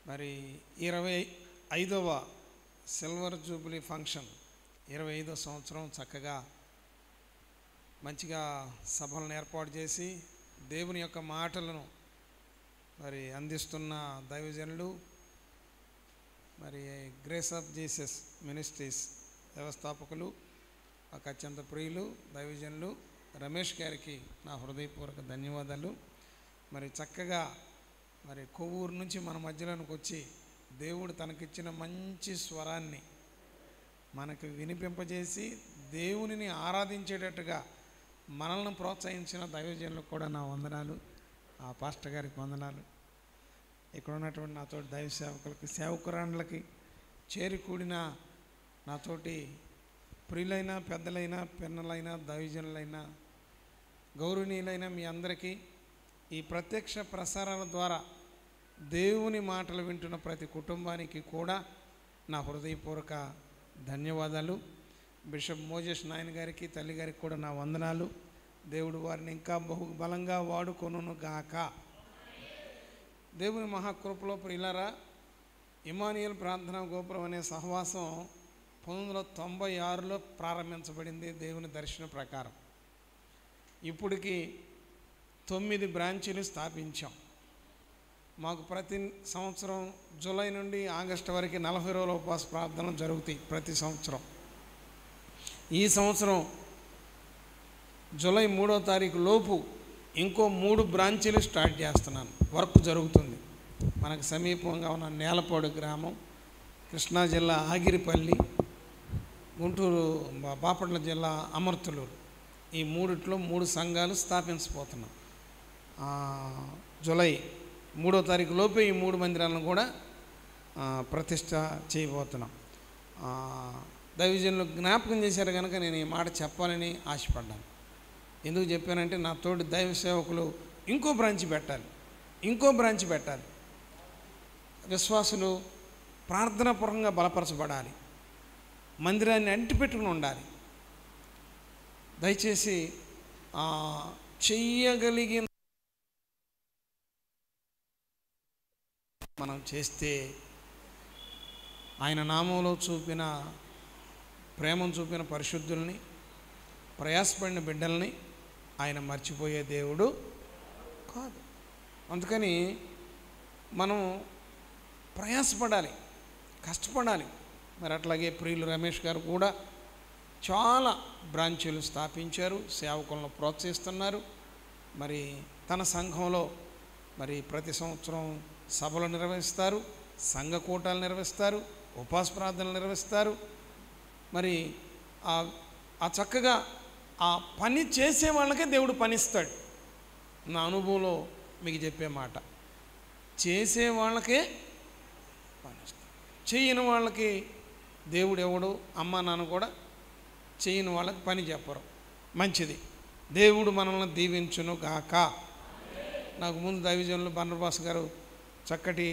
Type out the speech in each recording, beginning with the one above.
మరి 25వ silver Jubilee function 25వ సంవత్సరం చక్కగా మంచిగా సభలను ఏర్పాటు చేసి దేవుని యొక్క మాటలను మరి అందిస్తున్న దైవజనులు మరి గ్రేస్ ఆఫ్ జీసస్ మినిస్ట్రీస్ వ్యవస్థాపకులు ఒక అత్యంత ప్రియులు దైవజనులు రమేష్ గారికి నా హృదయపూర్వక ధన్యవాదాలు. మరి చక్కగా మరి కొవ్వూరు నుంచి మన మధ్యలోనికి వచ్చి దేవుడు తనకిచ్చిన మంచి స్వరాన్ని మనకు వినిపింపజేసి దేవునిని ఆరాధించేటట్టుగా మనల్ని ప్రోత్సహించిన దైవజనులకు కూడా నా వందనాలు. ఆ పాస్టర్ గారికి వందనాలు. ఇక్కడ ఉన్నటువంటి నాతోటి దైవ సేవకులకి సేవకురాండ్లకి చేరి కూడిన నాతోటి ప్రియులైన పెద్దలైన పిన్నలైన దైవజనులైన గౌరవనీయులైన మీ అందరికీ ఈ ప్రత్యక్ష ప్రసారాల ద్వారా దేవుని మాటలు వింటున్న ప్రతి కుటుంబానికి కూడా నా హృదయపూర్వక ధన్యవాదాలు. బిషప్ మోజేష్ నాయన గారికి తల్లి గారికి కూడా నా వందనాలు. దేవుడు వారిని ఇంకా బహుబలంగా వాడుకొనును గాక. దేవుని మహాకృపలో ప్రియులారా, ఇమానియల్ ప్రార్థనా గోపురం అనే సహవాసం 1996లో ప్రారంభించబడింది దేవుని దర్శనం ప్రకారం. ఇప్పటికి 9 బ్రాంచీలు స్థాపించాం. మాకు ప్రతి సంవత్సరం జూలై నుండి ఆగస్టు వరకు 40 రోజుల ఉపవాస ప్రార్థనలు జరుగుతాయి ప్రతి సంవత్సరం. ఈ సంవత్సరం జూలై 3వ తారీఖు లోపు ఇంకో 3 బ్రాంచీలు స్టార్ట్ చేస్తున్నాను. వర్క్ జరుగుతుంది. మనకు సమీపంగా ఉన్న నేలపాడు గ్రామం, కృష్ణా జిల్లా ఆగిరిపల్లి, గుంటూరు బాపట్ల జిల్లా అమర్తులూరు, ఈ మూడిట్లో 3 సంఘాలు స్థాపించబోతున్నాం. జూలై 3వ తారీఖు లోపే ఈ 3 మందిరాలను కూడా ప్రతిష్ట చేయబోతున్నాం. దైవజనులు జ్ఞాపకం చేశారు కనుక నేను ఈ మాట చెప్పాలని ఆశపడ్డాను. ఎందుకు చెప్పానంటే నా తోటి దైవ సేవకులు ఇంకో బ్రాంచ్ పెట్టాలి. విశ్వాసులు ప్రార్థనాపూర్వకంగా బలపరచబడాలి. మందిరాన్ని అంటిపెట్టుకుని ఉండాలి. దయచేసి చెయ్యగలిగిన మనం చేస్తే ఆయన నామంలో చూపిన ప్రేమను చూపిన పరిశుద్ధుల్ని, ప్రయాసపడిన బిడ్డల్ని ఆయన మర్చిపోయే దేవుడు కాదు. అందుకని మనం ప్రయాసపడాలి, కష్టపడాలి. మరి అట్లాగే ప్రియులు రమేష్ గారు కూడా చాలా బ్రాంచీలు స్థాపించారు, సేవకులను ప్రోత్సహిస్తున్నారు. మరి తన సంఘంలో మరి ప్రతి సంవత్సరం సభలు నిర్వహిస్తారు, సంఘ కూటాలు నిర్వహిస్తారు, ఉపవాస ప్రార్థనలు నిర్వహిస్తారు. మరి ఆ చక్కగా ఆ పని చేసే వాళ్ళకే దేవుడు పనిస్తాడు. నా అనుభవంలో మీకు చెప్పే మాట, చేసే వాళ్ళకే పనిస్తాడు. చేయని వాళ్ళకి దేవుడు ఎవడు, అమ్మ నాన్న కూడా చేయని వాళ్ళకి పని చెప్పరు. మంచిది. దేవుడు మనల్ని దీవించును గాక. నాకు ముందు దైవజనులు బర్నబాస్ గారు చక్కటి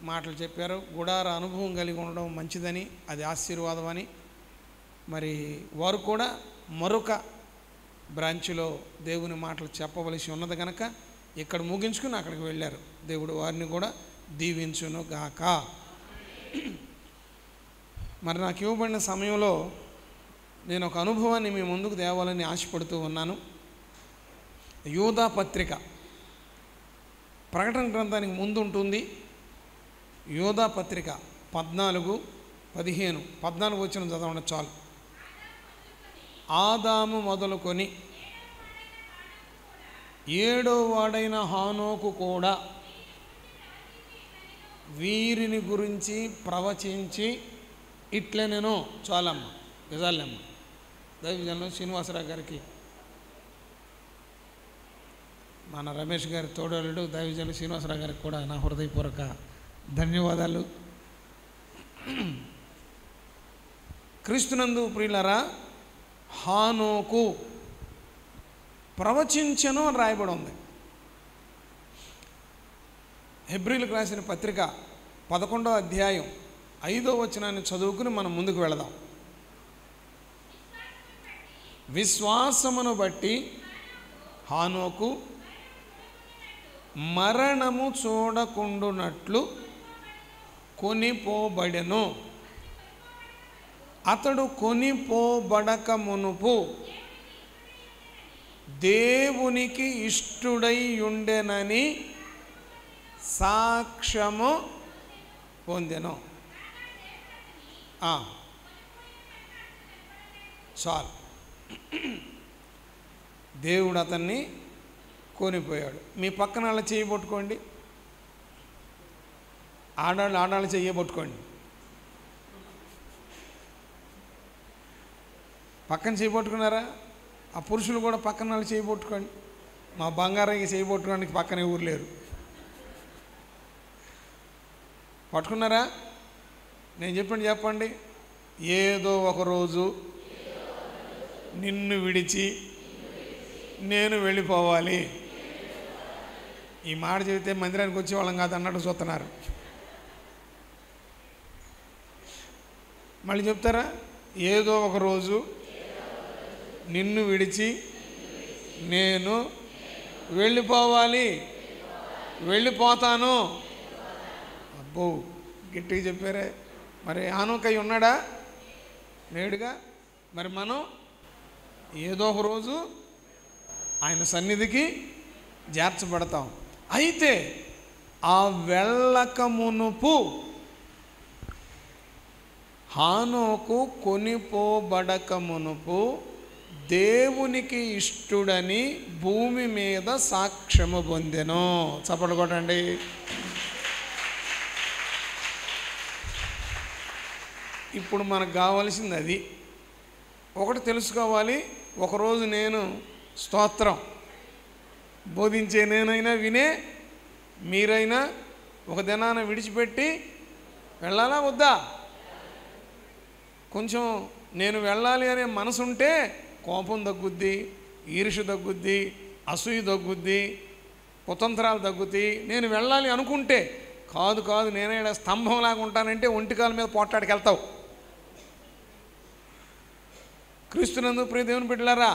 మాటలు చెప్పారు. గుడార అనుభవం కలిగి ఉండడం మంచిదని, అది ఆశీర్వాదం అని. మరి వారు కూడా మరొక బ్రాంచ్లో దేవుని మాటలు చెప్పవలసి ఉన్నది కనుక ఇక్కడ ముగించుకుని అక్కడికి వెళ్ళారు. దేవుడు వారిని కూడా దీవించును గాక. మరి నాకు ఇవ్వబడిన సమయంలో నేను ఒక అనుభవాన్ని మీ ముందుకు తేవాలని ఆశపడుతూ ఉన్నాను. యూదా పత్రిక ప్రకటన గ్రంథానికి ముందు ఉంటుంది. యూదా పత్రిక 14 వచనం చదవండి చాలు. ఆదాము మొదలుకొని 7వ వాడైన హానోకు కూడా వీరిని గురించి ప్రవచించి ఇట్లనేనో చాలమ్మ గజాలమ్మ. దైవజనులు శ్రీనివాసరావు గారికి, మన రమేష్ గారి తోడలుడు దైవజనులు శ్రీనివాసరావు గారికి కూడా నా హృదయపూర్వక ధన్యవాదాలు. క్రీస్తునందు ప్రియులారా, హానోకు ప్రవచించెను అని రాయబడి ఉంది. హెబ్రీలకు రాసిన పత్రిక 11వ అధ్యాయం 5వ వచనాన్ని చదువుకుని మనం ముందుకు వెళదాం. విశ్వాసమును బట్టి హానోకు మరణము చూడకుండునట్లు కొనిపోబడెను. అతడు కొనిపోబడక మునుపు దేవునికి ఇష్టుడై ఉండెనని సాక్ష్యము పొందెను. చాలు, దేవుడు అతన్ని కొనిపోయాడు. మీ పక్కన వాళ్ళ చేయబట్టుకోండి, ఆడాళ్ళు చేయబట్టుకోండి. పక్కన చేయబట్టుకున్నారా? ఆ పురుషులు కూడా పక్కన వాళ్ళు చేయబట్టుకోండి. మా బంగారానికి చేయబట్టుకోవడానికి పక్కన ఎవరు లేరు. పట్టుకున్నారా? నేను చెప్పండి. ఏదో ఒకరోజు నిన్ను విడిచి నేను వెళ్ళిపోవాలి. ఈ మాట చెబితే మందిరానికి వచ్చేవాళ్ళం కాదు అన్నట్టు చూస్తున్నారు. మళ్ళీ చెప్తారా? ఏదో ఒకరోజు నిన్ను విడిచి నేను వెళ్ళిపోవాలి, వెళ్ళిపోతాను. అబ్బో, గట్టిగా చెప్పారే. మరి ఆనోకై ఉన్నాడా? లేడుగా. మరి మనం ఏదో ఒక రోజు ఆయన సన్నిధికి చేర్చబడతాం. అయితే ఆ వెళ్ళక మునుపు హానోకు కొనిపోబడక మునుపు దేవునికి ఇష్టుడని భూమి మీద సాక్ష్యము పొందెను. చప్పట్లు కొట్టండి. ఇప్పుడు మనకు కావాల్సింది అది. ఒకటి తెలుసుకోవాలి. ఒకరోజు నేను స్తోత్రం బోధించే నేనైనా వినే మీరైనా ఒక దినాన విడిచిపెట్టి వెళ్ళాలా వద్దా? కొంచెం నేను వెళ్ళాలి అనే మనసు ఉంటే కోపం తగ్గుద్ది, ఈర్ష్య తగ్గుద్ది, అసూయ తగ్గుద్ది, కుతంత్రాలు తగ్గుతాయి. నేను వెళ్ళాలి అనుకుంటే కాదు నేనే స్తంభంలాగా ఉంటానంటే ఒంటికాల మీద పోట్లాడికి వెళ్తావు. క్రీస్తునందు ప్రియ దేవుని బిడ్డలారా,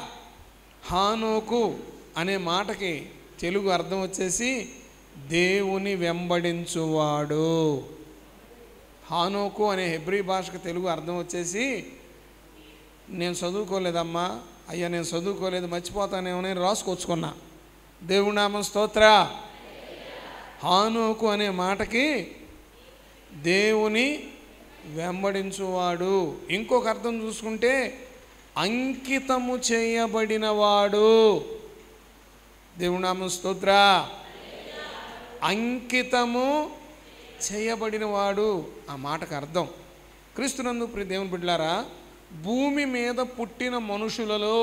హానోకు అనే మాటకి తెలుగు అర్థం వచ్చేసి దేవుని వెంబడించువాడు. హానోకు అనే హెబ్రీ భాషకు తెలుగు అర్థం వచ్చేసి నేను చదువుకోలేదమ్మా, అయ్యా నేను చదువుకోలేదు, మర్చిపోతానేమో నేను రాసుకొచ్చుకున్నా. దేవుని నామం స్తోత్ర. హానోకు అనే మాటకి దేవుని వెంబడించువాడు. ఇంకొక అర్థం చూసుకుంటే అంకితము చేయబడినవాడు. దేవుని నామం స్తోత్ర. అంకితము చేయబడినవాడు ఆ మాటకు అర్థం. క్రీస్తునందు ప్రియ దేవుని బిడ్డలారా, భూమి మీద పుట్టిన మనుషులలో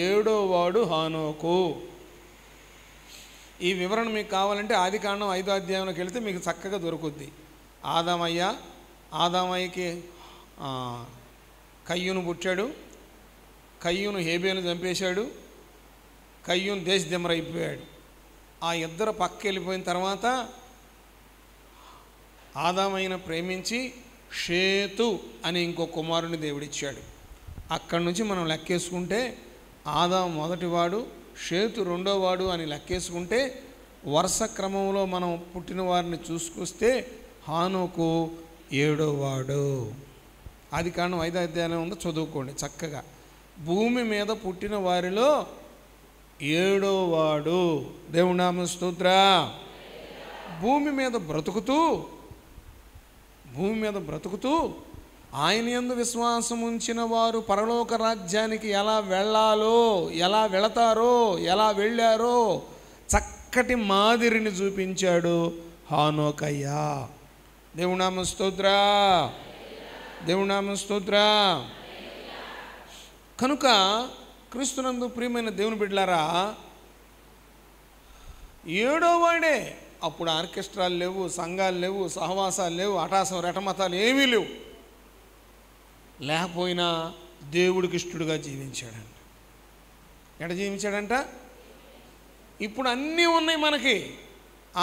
7వ వాడు హానోకు. ఈ వివరణ మీకు కావాలంటే ఆదికాండం 5వ అధ్యాయంలోకి వెళితే మీకు చక్కగా దొరుకుద్ది. ఆదామయ్యకి కయ్యూను పుట్టాడు. కయ్యూను హేబేలు చంపేశాడు. కయ్యూను దేశదిమ్మరైపోయాడు. ఆ ఇద్దరు పక్క వెళ్ళిపోయిన తర్వాత ఆదామయ్యను ప్రేమించి షేతు అని ఇంకో కుమారుని దేవుడిచ్చాడు. అక్కడి నుంచి మనం లెక్కేసుకుంటే ఆదాము మొదటివాడు, షేతు రెండోవాడు అని లెక్కేసుకుంటే వరుస క్రమంలో మనం పుట్టిన వారిని చూసుకొస్తే హానోకు 7వ వాడు. ఆదికాండం 5వ అధ్యాయం ఉందో చదువుకోండి చక్కగా. భూమి మీద పుట్టిన వారిలో 7వ వాడు. దేవుని నామం స్తోత్ర. భూమి మీద బ్రతుకుతూ ఆయన యందు విశ్వాసం ఉంచిన వారు పరలోక రాజ్యానికి ఎలా వెళ్ళాలో, ఎలా వెళతారో, ఎలా వెళ్ళారో చక్కటి మాదిరిని చూపించాడు హానోకయ్య. దేవుని నామం స్తోత్ర. దేవుని నామం స్తోత్ర. కనుక క్రీస్తునందు ప్రియమైన దేవుని బిడ్డలారా, 7వ వాడే. అప్పుడు ఆర్కెస్ట్రాలు లేవు, సంఘాలు లేవు, సహవాసాలు లేవు, అటాసం రెటమతాలు ఏమీ లేవు. లేకపోయినా దేవుడికి ఇష్టడుగా జీవించాడంట. ఎట జీవించాడంట? ఇప్పుడు అన్నీ ఉన్నాయి మనకి,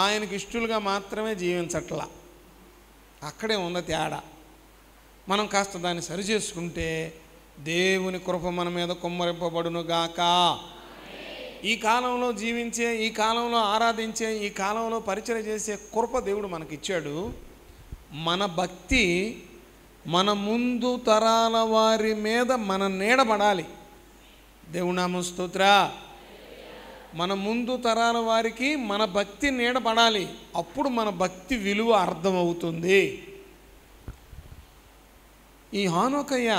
ఆయనకి ఇష్టలుగా మాత్రమే జీవించట్లా. అక్కడే ఉంది తేడా. మనం కాస్త దాన్ని సరిచేసుకుంటే దేవుని కృప మన మీద కుమ్మరింపబడును గాక. ఈ కాలంలో జీవించే, ఈ కాలంలో ఆరాధించే, ఈ కాలంలో పరిచయం చేసే కృప దేవుడు మనకిచ్చాడు. మన భక్తి మన ముందు తరాల వారి మీద మన నీడబడాలి. దేవుని నామం స్తోత్ర. మన ముందు తరాల వారికి మన భక్తి నీడబడాలి. అప్పుడు మన భక్తి విలువ అర్థమవుతుంది. ఈ హానోకయ్య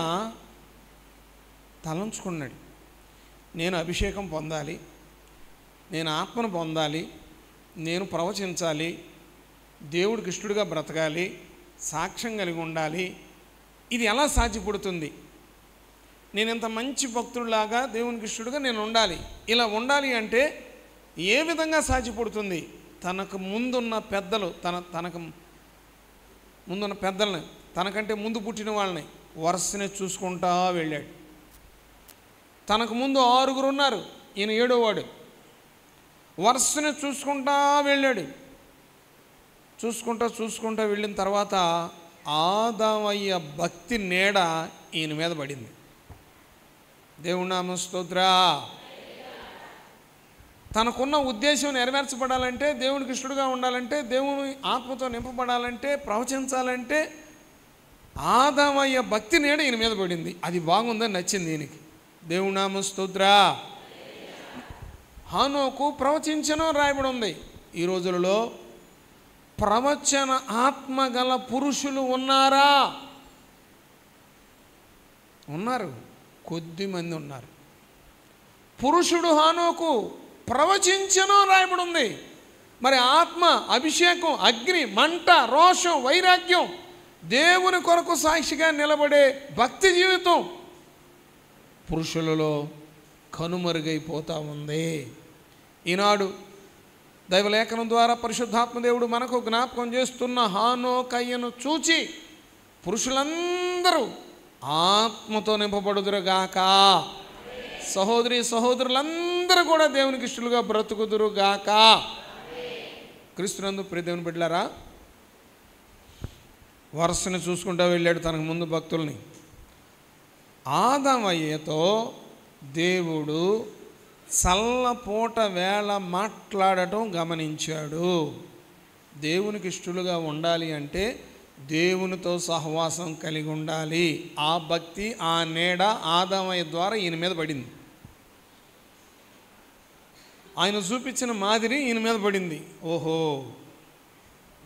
తలంచుకున్నాడు, నేను అభిషేకం పొందాలి, నేను ఆత్మను పొందాలి, నేను ప్రవచించాలి, దేవుడికి ఇష్టడుగా బ్రతకాలి, సాక్ష్యం కలిగి ఉండాలి. ఇది ఎలా సాధ్యపడుతుంది? నేను ఇంత మంచి భక్తుడిలాగా దేవునికి ఇష్టడుగా నేను ఉండాలి. ఇలా ఉండాలి అంటే ఏ విధంగా సాధ్యపడుతుంది? తనకు ముందున్న పెద్దలు, తనకు ముందున్న పెద్దల్ని, తనకంటే ముందు పుట్టిన వాళ్ళని వరుసనే చూసుకుంటా వెళ్ళాడు. తనకు ముందు 6 ఉన్నారు, ఈయన 7వ వాడు. వరుసనే చూసుకుంటా వెళ్ళాడు. చూసుకుంటా వెళ్ళిన తర్వాత ఆదామయ్య భక్తి నీడ ఈయన మీద పడింది. దేవుని నామం స్తోత్ర. తనకున్న ఉద్దేశం నెరవేర్చబడాలంటే, దేవునికి ఇష్టడుగా ఉండాలంటే, దేవుని ఆత్మతో నింపబడాలంటే, ప్రవచించాలంటే ఆదామయ్య భక్తి నీడ ఈయన మీద పడింది. అది బాగుందని నచ్చింది ఈయనకి. దేవుని నామం స్తోత్ర. హానోకు ప్రవచించను రాయబడి ఉంది. ఈ రోజులలో ప్రవచన ఆత్మ గల పురుషులు ఉన్నారా? ఉన్నారు, కొద్దిమంది ఉన్నారు. పురుషుడు హానోకు ప్రవచించను రాయబడి ఉంది. మరి ఆత్మ, అభిషేకం, అగ్ని, మంట, రోషం, వైరాగ్యం, దేవుని కొరకు సాక్షిగా నిలబడే భక్తి జీవితం పురుషులలో కనుమరుగైపోతూ ఉంది. ఈనాడు దైవలేఖనం ద్వారా పరిశుద్ధాత్మదేవుడు మనకు జ్ఞాపకం చేస్తున్న హానోకయ్యను చూచి పురుషులందరూ ఆత్మతో నింపబడుదురుగాక. సహోదరి సహోదరులందరూ కూడా దేవునికి ఇష్టలుగా బ్రతుకుదురుగాక. క్రీస్తునందు ప్రియ దేవుని బిడ్డలారా, వరుసని చూసుకుంటూ వెళ్ళాడు తనకు ముందు భక్తుల్ని. ఆదామయ్యతో దేవుడు చల్లపూట వేళ మాట్లాడటం గమనించాడు. దేవునికి ఇష్టలుగా ఉండాలి అంటే దేవునితో సహవాసం కలిగి ఉండాలి. ఆ భక్తి, ఆ నీడ ఆదామయ్య ద్వారా ఈయన మీద పడింది. ఆయన చూపించిన మాదిరి ఈయన మీద పడింది. ఓహో,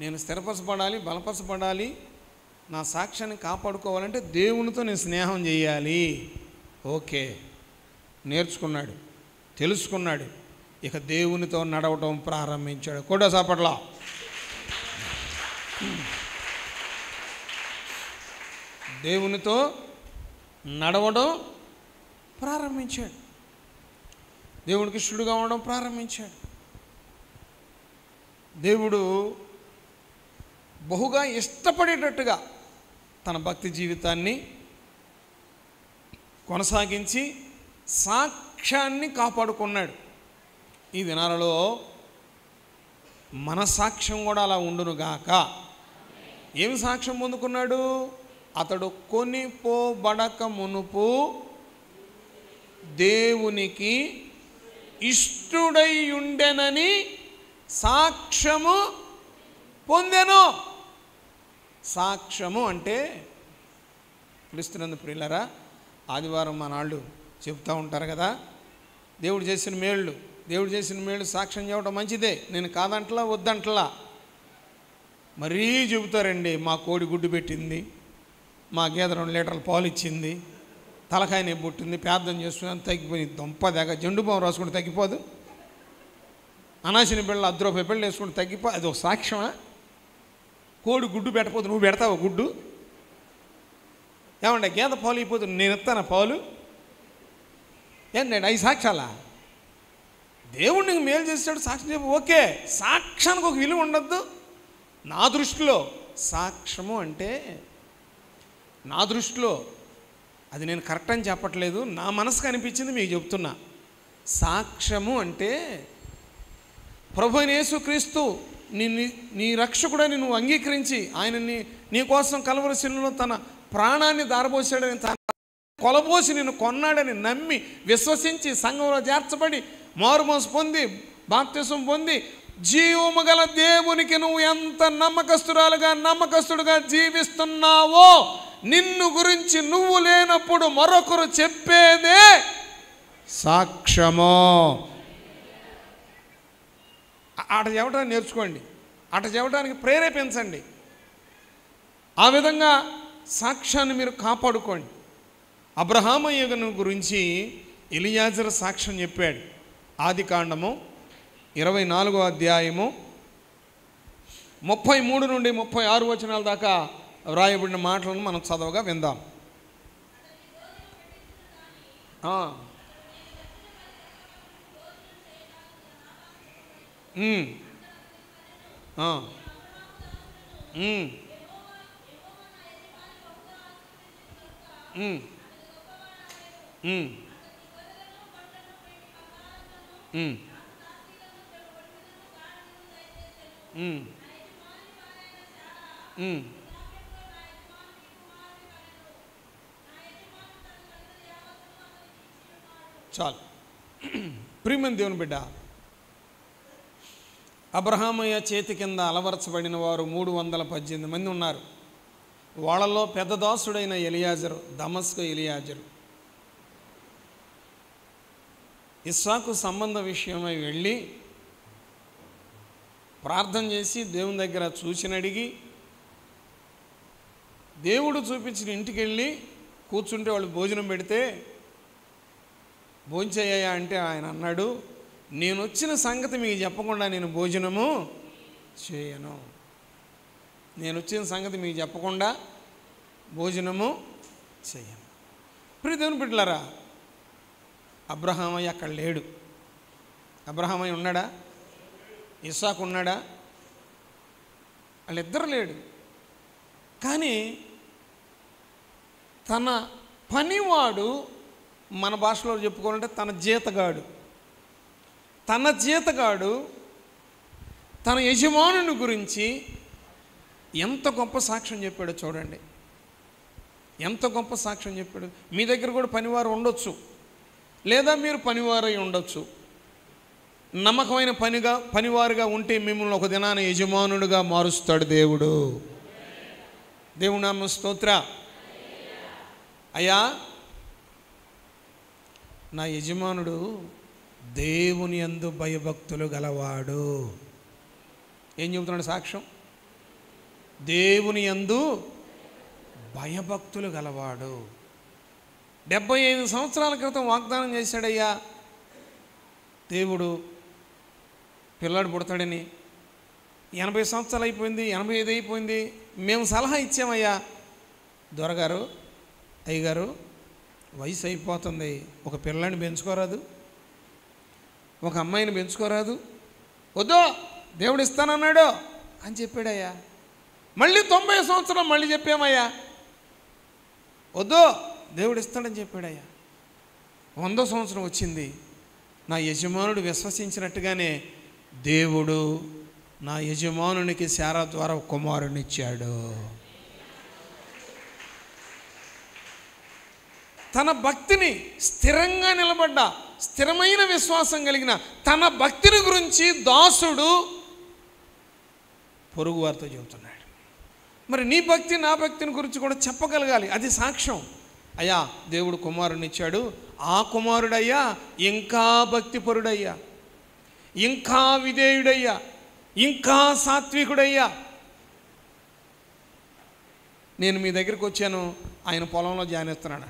నేను స్థిరపరచబడాలి, బలపరచబడాలి, నా సాక్ష్యాన్ని కాపాడుకోవాలంటే దేవునితో నేను స్నేహం చేయాలి. ఓకే, నేర్చుకున్నాడు, తెలుసుకున్నాడు. ఇక దేవునితో నడవటం ప్రారంభించాడు. కూడా సాపట్ల దేవునితో నడవడం ప్రారంభించాడు. దేవునికి ఇష్టడుగా ఉండడం ప్రారంభించాడు. దేవుడు బహుగా ఇష్టపడేటట్టుగా తన భక్తి జీవితాన్ని కొనసాగించి సాక్ష్యాన్ని కాపాడుకున్నాడు. ఈ దినాలలో మన సాక్ష్యం కూడా అలా ఉండునుగాక. ఏమి సాక్ష్యం పొందుకున్నాడు? అతడు కొనిపోబడక మునుపు దేవునికి ఇష్టుడై ఉండెనని సాక్ష్యము పొందెను. సాక్ష్యము అంటే పిలుస్తున్నందు ప్రియులారా, ఆదివారం మా నాళ్ళు చెప్తూ ఉంటారు కదా, దేవుడు చేసిన మేళ్ళు సాక్ష్యం చెప్పడం మంచిదే, నేను కాదంటలా వద్దంటలా. మరీ చెబుతారండి, మా కోడి గుడ్డు పెట్టింది, మా గేదె 2 లీటర్ల పాలు ఇచ్చింది, తలకాయ నొప్పి పుట్టింది, ప్రార్థన చేసుకుని తగ్గిపోయింది. దొంప దగ్గర జెండు బాం రాసుకుంటే తగ్గిపోదు, అనాసిన బిళ్ళ 10 రూపాయల బిళ్ళలు వేసుకుంటే తగ్గిపో. అది ఒక సాక్ష్యమా? కోడి గుడ్డు పెట్టకపోతే నువ్వు పెడతావు గుడ్డు? ఏమంటే గేదె పాలు అయిపోతుంది, నేను ఇస్తాను పాలు? ఏంటండి 5 సాక్ష్యాలా? దేవుడికి మేలు చేసాడు, సాక్ష్యం చెప్పు, ఓకే. సాక్ష్యానికి ఒక విలువ ఉండద్దు? నా దృష్టిలో సాక్ష్యము అంటే, నా దృష్టిలో అది నేను కరెక్ట్ అని చెప్పట్లేదు, నా మనసుకు అనిపించింది మీకు చెప్తున్నా. సాక్ష్యము అంటే ప్రభువైన యేసుక్రీస్తు నీ రక్షకుడని నువ్వు అంగీకరించి ఆయన నీ కోసం కలువరి శిలువలో తన ప్రాణాన్ని దారబోసాడని, తన కొలబోసి నిన్ను కొన్నాడని నమ్మి విశ్వసించి సంఘంలో చేర్చబడి మారుమనసు పొంది బాప్తిసం పొంది జీవము గల దేవునికి నువ్వు ఎంత నమ్మకస్తుడుగా జీవిస్తున్నావో నిన్ను గురించి నువ్వు లేనప్పుడు మరొకరు చెప్పేదే సాక్ష్యము. అట చెప్పడానికి నేర్చుకోండి, అట చెప్పడానికి ప్రేరేపించండి. ఆ విధంగా సాక్ష్యాన్ని మీరు కాపాడుకోండి. అబ్రహాము గురించి ఎలియాజరు సాక్ష్యం చెప్పాడు. ఆదికాండము 24వ అధ్యాయము 33 నుండి 36 వచనాల దాకా వ్రాయబడిన మాటలను మనం చదవగా విందాం. చాలు. ప్రియమైన దేవుని బిడ్డ, అబ్రహామయ్య చేతి కింద అలవరచబడిన వారు 318 మంది ఉన్నారు. వాళ్ళలో పెద్ద దాసుడైన ఎలియాజరు, దమస్కు ఎలియాజరు, ఇస్సాకు సంబంధ విషయమై వెళ్ళి ప్రార్థన చేసి దేవుని దగ్గర అడిగి దేవుడు చూపించిన ఇంటికి వెళ్ళి కూర్చుంటే వాళ్ళు భోజనం పెడితే భోంచేయ్యా అంటే ఆయన అన్నాడు, నేను వచ్చిన సంగతి మీకు చెప్పకుండా నేను భోజనము చేయను. నేను వచ్చిన సంగతి మీకు చెప్పకుండా భోజనము చేయను. ప్రియ దేవుని బిడ్డలారా, అబ్రహామయ్య అక్కడ లేడు. అబ్రహామయ్య ఉన్నాడా? ఇస్సాకు ఉన్నాడా? వాళ్ళిద్దరు లేడు. కానీ తన పనివాడు, మన భాషలో చెప్పుకోవాలంటే తన జీతగాడు తన యజమానుని గురించి ఎంత గొప్ప సాక్ష్యం చెప్పాడో చూడండి. ఎంత గొప్ప సాక్ష్యం చెప్పాడు. మీ దగ్గర కూడా పనివారు ఉండొచ్చు, లేదా మీరు పనివారై ఉండొచ్చు. నమ్మకమైన పనివారుగా ఉంటే మిమ్మల్ని ఒక దినాన యజమానుడిగా మారుస్తాడు దేవుడు. దేవుని నామ స్తోత్ర. అయ్యా, నా యజమానుడు దేవుని యందు భయభక్తులు గలవాడు. ఏం చెబుతున్నాడు సాక్ష్యం? దేవుని యందు భయభక్తులు గలవాడు. 75 సంవత్సరాల క్రితం వాగ్దానం చేశాడయ్యా దేవుడు, పిల్లాడు పుడతాడని. 80 సంవత్సరాలు అయిపోయింది, 85 అయిపోయింది. మేము సలహా ఇచ్చామయ్యా, దొరగారు, అయ్యగారు వయసు అయిపోతుంది, ఒక పిల్లాడిని పెంచుకోరాదు, ఒక అమ్మాయిని పెంచుకోరాదు? వద్దు, దేవుడు ఇస్తానన్నాడు అని చెప్పాడయ్యా. మళ్ళీ 90 సంవత్సరం మళ్ళీ చెప్పామయ్యా, వద్దు, దేవుడు ఇస్తాడని చెప్పాడయ్యా. 100వ సంవత్సరం వచ్చింది. నా యజమానుడు విశ్వసించినట్టుగానే దేవుడు నా యజమానునికి శారా ద్వారా కుమారునిచ్చాడు. తన భక్తిని స్థిరంగా నిలబడ్డ, స్థిరమైన విశ్వాసం కలిగిన తన భక్తిని గురించి దాసుడు పొరుగు వారితో చెబుతున్నాడు. మరి నీ భక్తి నా భక్తిని గురించి కూడా చెప్పగలగాలి. అది సాక్ష్యం. అయ్యా దేవుడు కుమారునిచ్చాడు, ఆ కుమారుడయ్యా ఇంకా భక్తిపరుడయ్యా, ఇంకా విధేయుడయ్యా, ఇంకా సాత్వికుడయ్యా. నేను మీ దగ్గరికి వచ్చాను, ఆయన పొలంలో ధ్యానిస్తున్నాడు.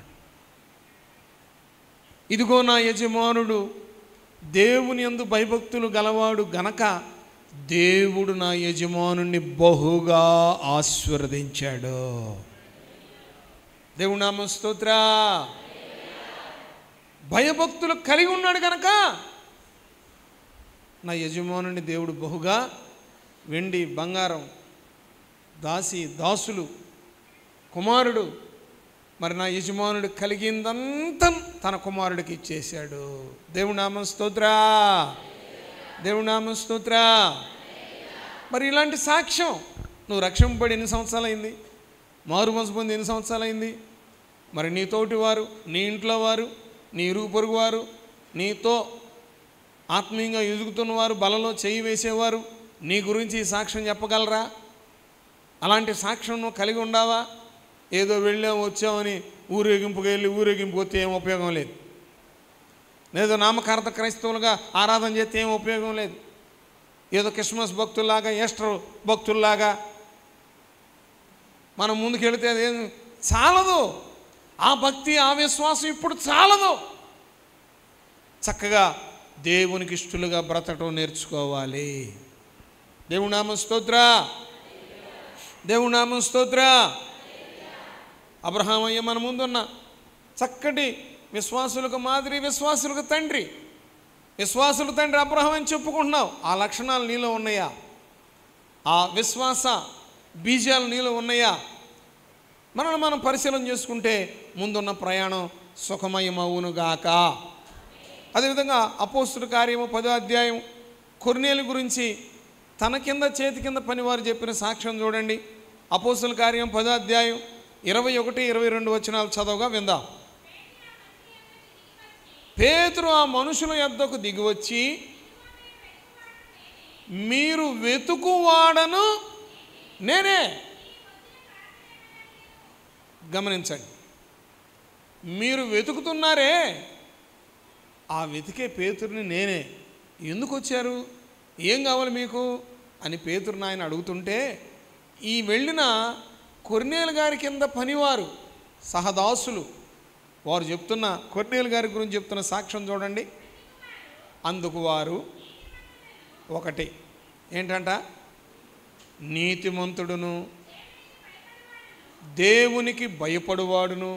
ఇదిగో నా యజమానుడు దేవుని యందు భయభక్తులు గలవాడు గనక దేవుడు నా యజమానుని బహుగా ఆశీర్వదించాడు. దేవుని నామ స్తోత్ర. భయభక్తులు కలిగి ఉన్నాడు కనుక నా యజమానుని దేవుడు బహుగా వెండి బంగారం, దాసులు, కుమారుడు, మరి నా యజమానుడు కలిగిందంతా తన కుమారుడికి ఇచ్చేశాడు. దేవుని నామ స్తోత్ర, దేవుని నామ స్తోత్ర. మరి ఇలాంటి సాక్ష్యం, నువ్వు రక్షింపబడి ఎన్ని సంవత్సరాలైంది, మారు మనసు పొంది ఎన్ని సంవత్సరాలైంది, మరి నీ తోటి వారు, నీ ఇంట్లో వారు, నీ ఇరుగు పొరుగు వారు, నీతో ఆత్మీయంగా ఎదుగుతున్నవారు, బలలో చేయి వేసేవారు నీ గురించి ఈ సాక్ష్యం చెప్పగలరా? అలాంటి సాక్ష్యం నువ్వు కలిగి ఉండావా? ఏదో వెళ్ళాం వచ్చామని ఊరేగింపుకి వెళ్ళి ఊరేగింపుకి వస్తే ఏం ఉపయోగం లేదు. ఏదో నామకార్థ క్రైస్తవులుగా ఆరాధన చేస్తే ఏం ఉపయోగం లేదు. ఏదో క్రిస్మస్ భక్తుల్లాగా, ఈస్టర్ భక్తుల్లాగా మనం ముందుకెళితే అదేం చాలదు. ఆ భక్తి, ఆ విశ్వాసం ఇప్పుడు చాలదు. చక్కగా దేవునికి ఇష్టలుగా బ్రతకటం నేర్చుకోవాలి. దేవుని నామం స్తోత్ర, దేవుని నామం స్తోత్ర. అబ్రహాం అయ్య మన ముందున్న చక్కటి విశ్వాసులకు మాదిరి, విశ్వాసులకు తండ్రి, విశ్వాసుల తండ్రి అబ్రహాం అని చెప్పుకుంటున్నావు. ఆ లక్షణాలు నీలో ఉన్నాయా? ఆ విశ్వాస బీజాలు నీలో ఉన్నాయా? మనల్ని మనం పరిశీలన చేసుకుంటే ముందున్న ప్రయాణం సుఖమయమవునుగాక. అదేవిధంగా అపోస్తుల కార్యము 10వ అధ్యాయం కొర్నేలు గురించి తన కింద చేతి కింద పనివారు చెప్పిన సాక్ష్యం చూడండి. అపోస్తుల కార్యం 10వ అధ్యాయం 21, 22 వచనాలు చదవగా విందాం. పేతురు ఆ మనుషుల యొద్దకు దిగివచ్చి, మీరు వెతుకువాడను నేనే. గమనించండి, మీరు వెతుకుతున్నారే, ఆ వెతికే పేతురుని నేనే. ఎందుకు వచ్చారు, ఏం కావాలి మీకు అని పేతురుని ఆయన అడుగుతుంటే, ఈ వెళ్ళిన కొర్నేలు గారి కింద పనివారు, సహదాసులు, వారు చెప్తున్న కొర్నేలు గారి గురించి చెప్తున్న సాక్ష్యం చూడండి. అందుకు వారు ఒకటి ఏంటంట, నీతిమంతుడును దేవునికి భయపడువాడును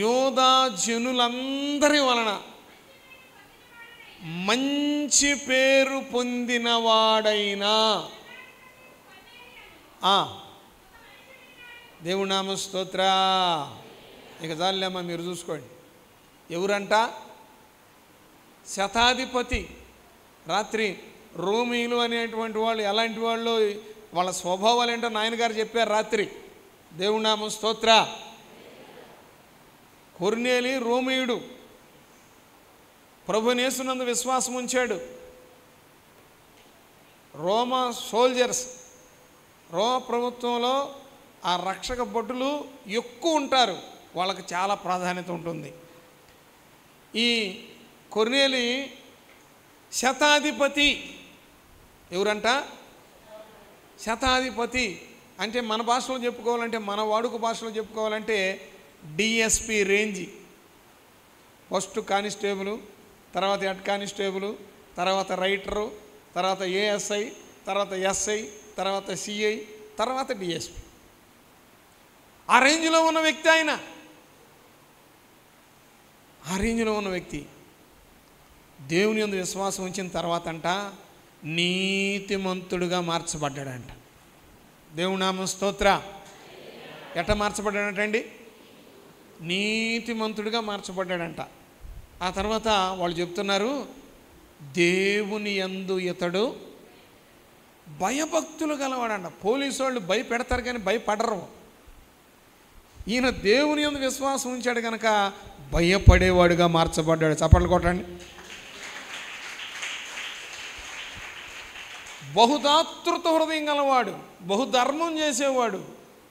యోధా జనులందరి వలన మంచి పేరు పొందినవాడైనా. దేవుని నామ స్తోత్ర. ఇక చాలేమ్మా, మీరు చూసుకోండి. ఎవరంట? శతాధిపతి. రాత్రి రోమీలు అనేటువంటి వాళ్ళు ఎలాంటి వాళ్ళు, వాళ్ళ స్వభావాలు ఏంటో నాయనగారు చెప్పారు రాత్రి. దేవుని నామ స్తోత్ర. కొర్నేలి రోమీయుడు, ప్రభువుని యేసునందు విశ్వాసం ఉంచాడు. రోమా సోల్జర్స్, రోమా ప్రభుత్వంలో ఆ రక్షక భటులు ఎక్కువ ఉంటారు, వాళ్ళకి చాలా ప్రాధాన్యత ఉంటుంది. ఈ కొర్నేలి శతాధిపతి. ఎవరంట? శతాధిపతి అంటే మన భాషలో చెప్పుకోవాలంటే, మన వాడుక భాషలో చెప్పుకోవాలంటే డిఎస్పి రేంజి. ఫస్ట్ కానిస్టేబుల్, తర్వాత హెడ్ కానిస్టేబుల్, తర్వాత రైటరు, తర్వాత ఏఎస్ఐ, తర్వాత ఎస్ఐ, తర్వాత సిఐ, తర్వాత డిఎస్పి. ఆ రేంజ్లో ఉన్న వ్యక్తి ఆయన. ఆ రేంజ్లో ఉన్న వ్యక్తి దేవుని యందు విశ్వాసం ఉంచిన తర్వాత అంట నీతిమంతుడుగా మార్చబడ్డాడంట. దేవుని నామం స్తోత్ర. ఎట్ట మార్చబడ్డాడంటండి? నీతిమంతుడిగా మార్చబడ్డాడంట. ఆ తర్వాత వాళ్ళు చెప్తున్నారు, దేవుని యందు ఇతడు భయభక్తులు గలవాడంట. పోలీసు వాళ్ళు భయపెడతారు కానీ భయపడరు. ఈయన దేవుని యందు విశ్వాసం ఉంచాడు కనుక భయపడేవాడుగా మార్చబడ్డాడు. చప్పట్లు కొట్టండి. బహుదాతృత హృదయం గలవాడు, బహుధర్మం చేసేవాడు.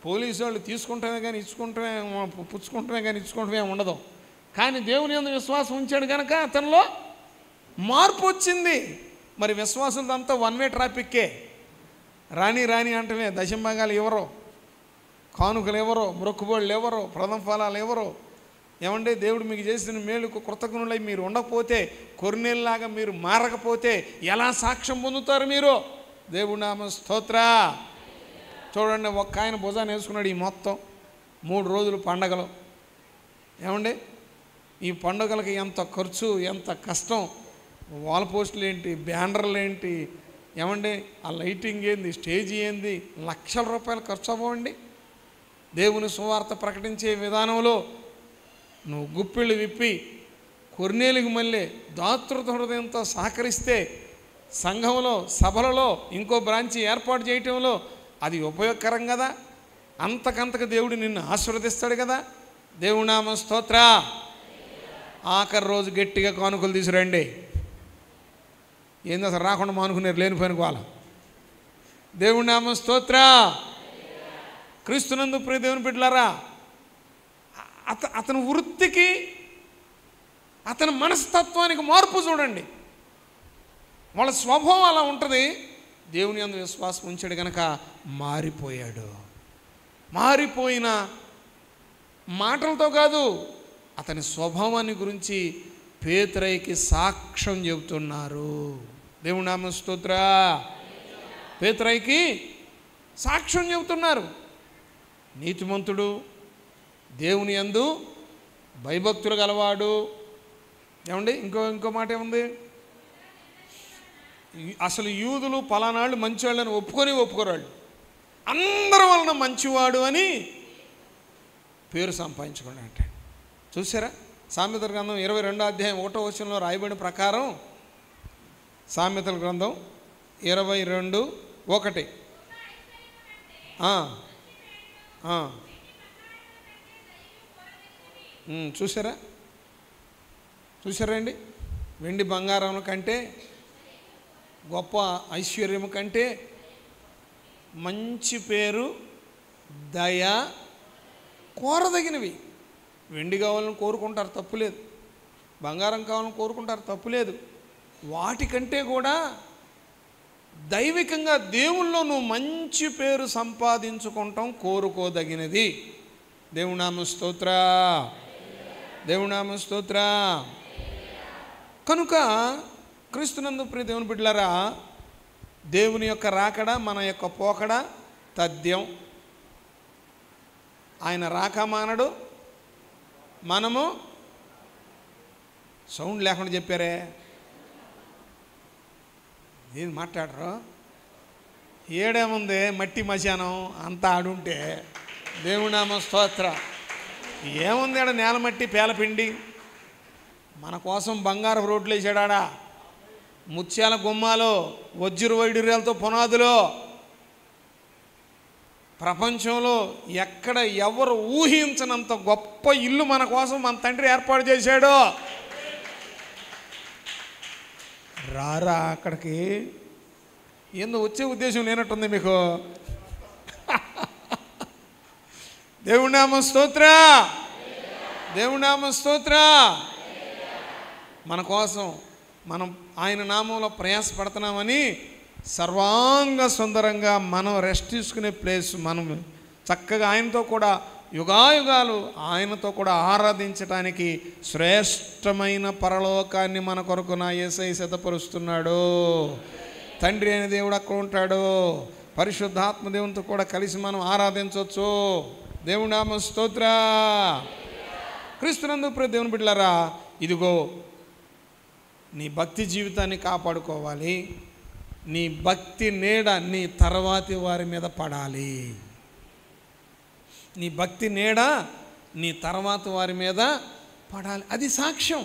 పోలీసు వాళ్ళు తీసుకుంటమే కానీ ఇచ్చుకుంటమే, పుచ్చుకుంటమే కానీ ఇచ్చుకుంటమే ఉండదు. కానీ దేవుని యందు విశ్వాసం ఉంచాడు కనుక అతనిలో మార్పు వచ్చింది. మరి విశ్వాసులంతా వన్ వే ట్రాఫిక్కే. రాని రాని అంటమే, దశంభాగాలు ఎవరో, కానుకలు ఎవరో, మొక్కుబడులు ఎవరో, ప్రథమ ఫలాలు ఎవరో. ఏమంటే దేవుడు మీకు చేసిన మేలుకు కృతజ్ఞులై మీరు ఉండకపోతే, కొర్నేలులాగా మీరు మారకపోతే ఎలా సాక్ష్యం పొందుతారు మీరు? దేవుడి నామ స్తోత్ర. చూడండి, ఒక్క ఆయన భుజాన్ని వేసుకున్నాడు ఈ మొత్తం 3 రోజులు పండగలు. ఏమండి ఈ పండుగలకి ఎంత ఖర్చు, ఎంత కష్టం. వాల్ పోస్టులు ఏంటి, బ్యానర్లు ఏంటి, ఏమండి ఆ లైటింగ్ ఏంది, స్టేజ్ ఏంది, లక్షల రూపాయలు ఖర్చు అవ్వండి. దేవుని సువార్త ప్రకటించే విధానంలో నువ్వు గుప్పిళ్ళు విప్పి కొర్నేలుకి మళ్ళీ దాతృత హృదయంతో సహకరిస్తే సంఘంలో, సభలలో ఇంకో బ్రాంచి ఏర్పాటు చేయటంలో అది ఉపయోగకరం కదా. అంతకంతకు దేవుడు నిన్ను ఆశీర్వదిస్తాడు కదా. దేవుని నామ స్తోత్ర. ఆఖరి రోజు గట్టిగా కానుకలు తీసుకురండి. ఏంది అసలు రాకుండా మానుకున్నారు లేనిపోయిన గోల. దేవుని నామం స్తోత్ర. క్రీస్తునందు ప్రియ దేవుని బిడ్డలారా, అతని వృత్తికి అతని మనస్తత్వానికి మార్పు చూడండి. వాళ్ళ స్వభావం అలా ఉంటుంది. దేవుని యందు విశ్వాసం ఉంచాడు కనుక మారిపోయాడు. మారిపోయిన మాటలతో కాదు, అతని స్వభావాన్ని గురించి పేతురుకి సాక్ష్యం చెబుతున్నారు. దేవుని నామం స్తోత్ర. పేతురుకి సాక్ష్యం చెబుతున్నారు. నీతిమంతుడు, దేవుని యందు భయభక్తులు గలవాడు. ఏమండి, ఇంకో మాట ఏముంది? అసలు యూదులు పలానాళ్ళు మంచివాళ్ళని ఒప్పుకోరాళ్ళు. అందరి వలన మంచివాడు అని పేరు సంపాదించుకున్నాడు. చూసారా? సామెతల గ్రంథం 22వ అధ్యాయం 1వ వచనంలో రాయబడిన ప్రకారం, సామెతల గ్రంథం 22:1. చూసారా అండి? వెండి బంగారం కంటే, గొప్ప ఐశ్వర్యము కంటే మంచి పేరు, దయ కోరదగినవి. వెండి కావాలని కోరుకుంటారు, తప్పులేదు. బంగారం కావాలని కోరుకుంటారు, తప్పులేదు. వాటికంటే కూడా దైవికంగా దేవుల్లో నువ్వు మంచి పేరు సంపాదించుకుంటాం కోరుకోదగినది. దేవుని నామం స్తోత్ర. దేవుని నామం స్తోత్ర. కనుక క్రీస్తునందు ప్రియ దేవుని బిడ్డలారా, దేవుని యొక్క రాకడ, మన యొక్క పోకడ తథ్యం. ఆయన రాక మానడు, మనము సౌండ్ లేకుండా చెప్పారే, ఏం మాట్లాడరు? ఏడేముంది, మట్టి మశానం అంతా ఆడుంటే. దేవుని నామం స్తోత్ర. ఏముంది ఆడ? నేల మట్టి పేలపిండి. మన కోసం బంగారం రోడ్లు వేసాడా, ముత్యాల గుమ్మాలో, వజ్ర వైడూర్యాలతో పునాదులో. ప్రపంచంలో ఎక్కడ ఎవరు ఊహించనంత గొప్ప ఇల్లు మన కోసం మన తండ్రి ఏర్పాటు చేశాడు. రారా అక్కడికి. ఏందో వచ్చే ఉద్దేశం లేనట్టుంది మీకు. దేవుని నామం స్తోత్ర. దేవుని నామం స్తోత్ర. మన కోసం మనం ఆయన నామంలో ప్రయాసపడుతున్నామని సర్వాంగ సుందరంగా మనం రెస్ట్ తీసుకునే ప్లేస్, మనం చక్కగా ఆయనతో కూడా యుగాయుగాలు ఆయనతో కూడా ఆరాధించటానికి శ్రేష్టమైన పరలోకాన్ని మన కొరకు నా యేసయ్య సిద్ధపరుస్తున్నాడు. తండ్రి అయిన దేవుడు అక్కడ ఉంటాడు. పరిశుద్ధాత్మ దేవునితో కూడా కలిసి మనం ఆరాధించవచ్చు. దేవుని నామం స్తోత్ర. క్రీస్తునందు ప్రియ దేవుని బిడ్డలారా, ఇదిగో నీ భక్తి జీవితాన్ని కాపాడుకోవాలి. నీ భక్తి నీడ నీ తర్వాతి వారి మీద పడాలి. నీ భక్తి నీడ నీ తర్వాత వారి మీద పడాలి. అది సాక్ష్యం.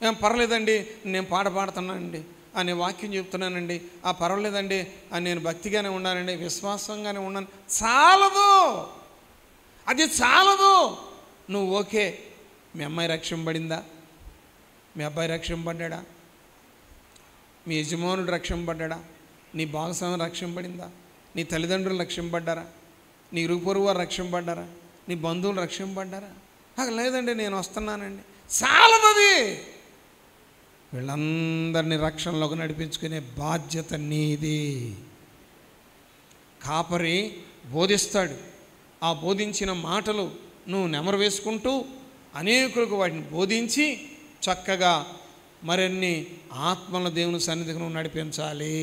ఏం పర్లేదండి, నేను పాట పాడుతున్నానండి, నేను వాక్యం చెప్తున్నానండి, పర్వాలేదండి, నేను భక్తిగానే ఉన్నానండి, విశ్వాసంగానే ఉన్నాను, చాలదు. అది చాలదు. నువ్వు ఓకే, మీ అమ్మాయి రక్షింపబడిందా, మీ అబ్బాయి రక్షింపబడ్డా, మీ యజమానుడు రక్షింపబడ్డా, నీ భాగస్వామి రక్షింపబడిందా, నీ తల్లిదండ్రులు రక్షింపబడ్డారా, నీ ఇరుగు పొరుగు వారు రక్షింపబడ్డారా, నీ బంధువులు రక్షింపబడ్డారా? లేదండి, నేను వస్తున్నానండి, చాలదది. వీళ్ళందరినీ రక్షణలోకి నడిపించుకునే బాధ్యత నీది. కాపరి బోధిస్తాడు. ఆ బోధించిన మాటలు నువ్వు నెమరు వేసుకుంటూ అనేకులకు వాటిని బోధించి చక్కగా మరిన్ని ఆత్మల దేవుని సన్నిధికి నువ్వు నడిపించాలి.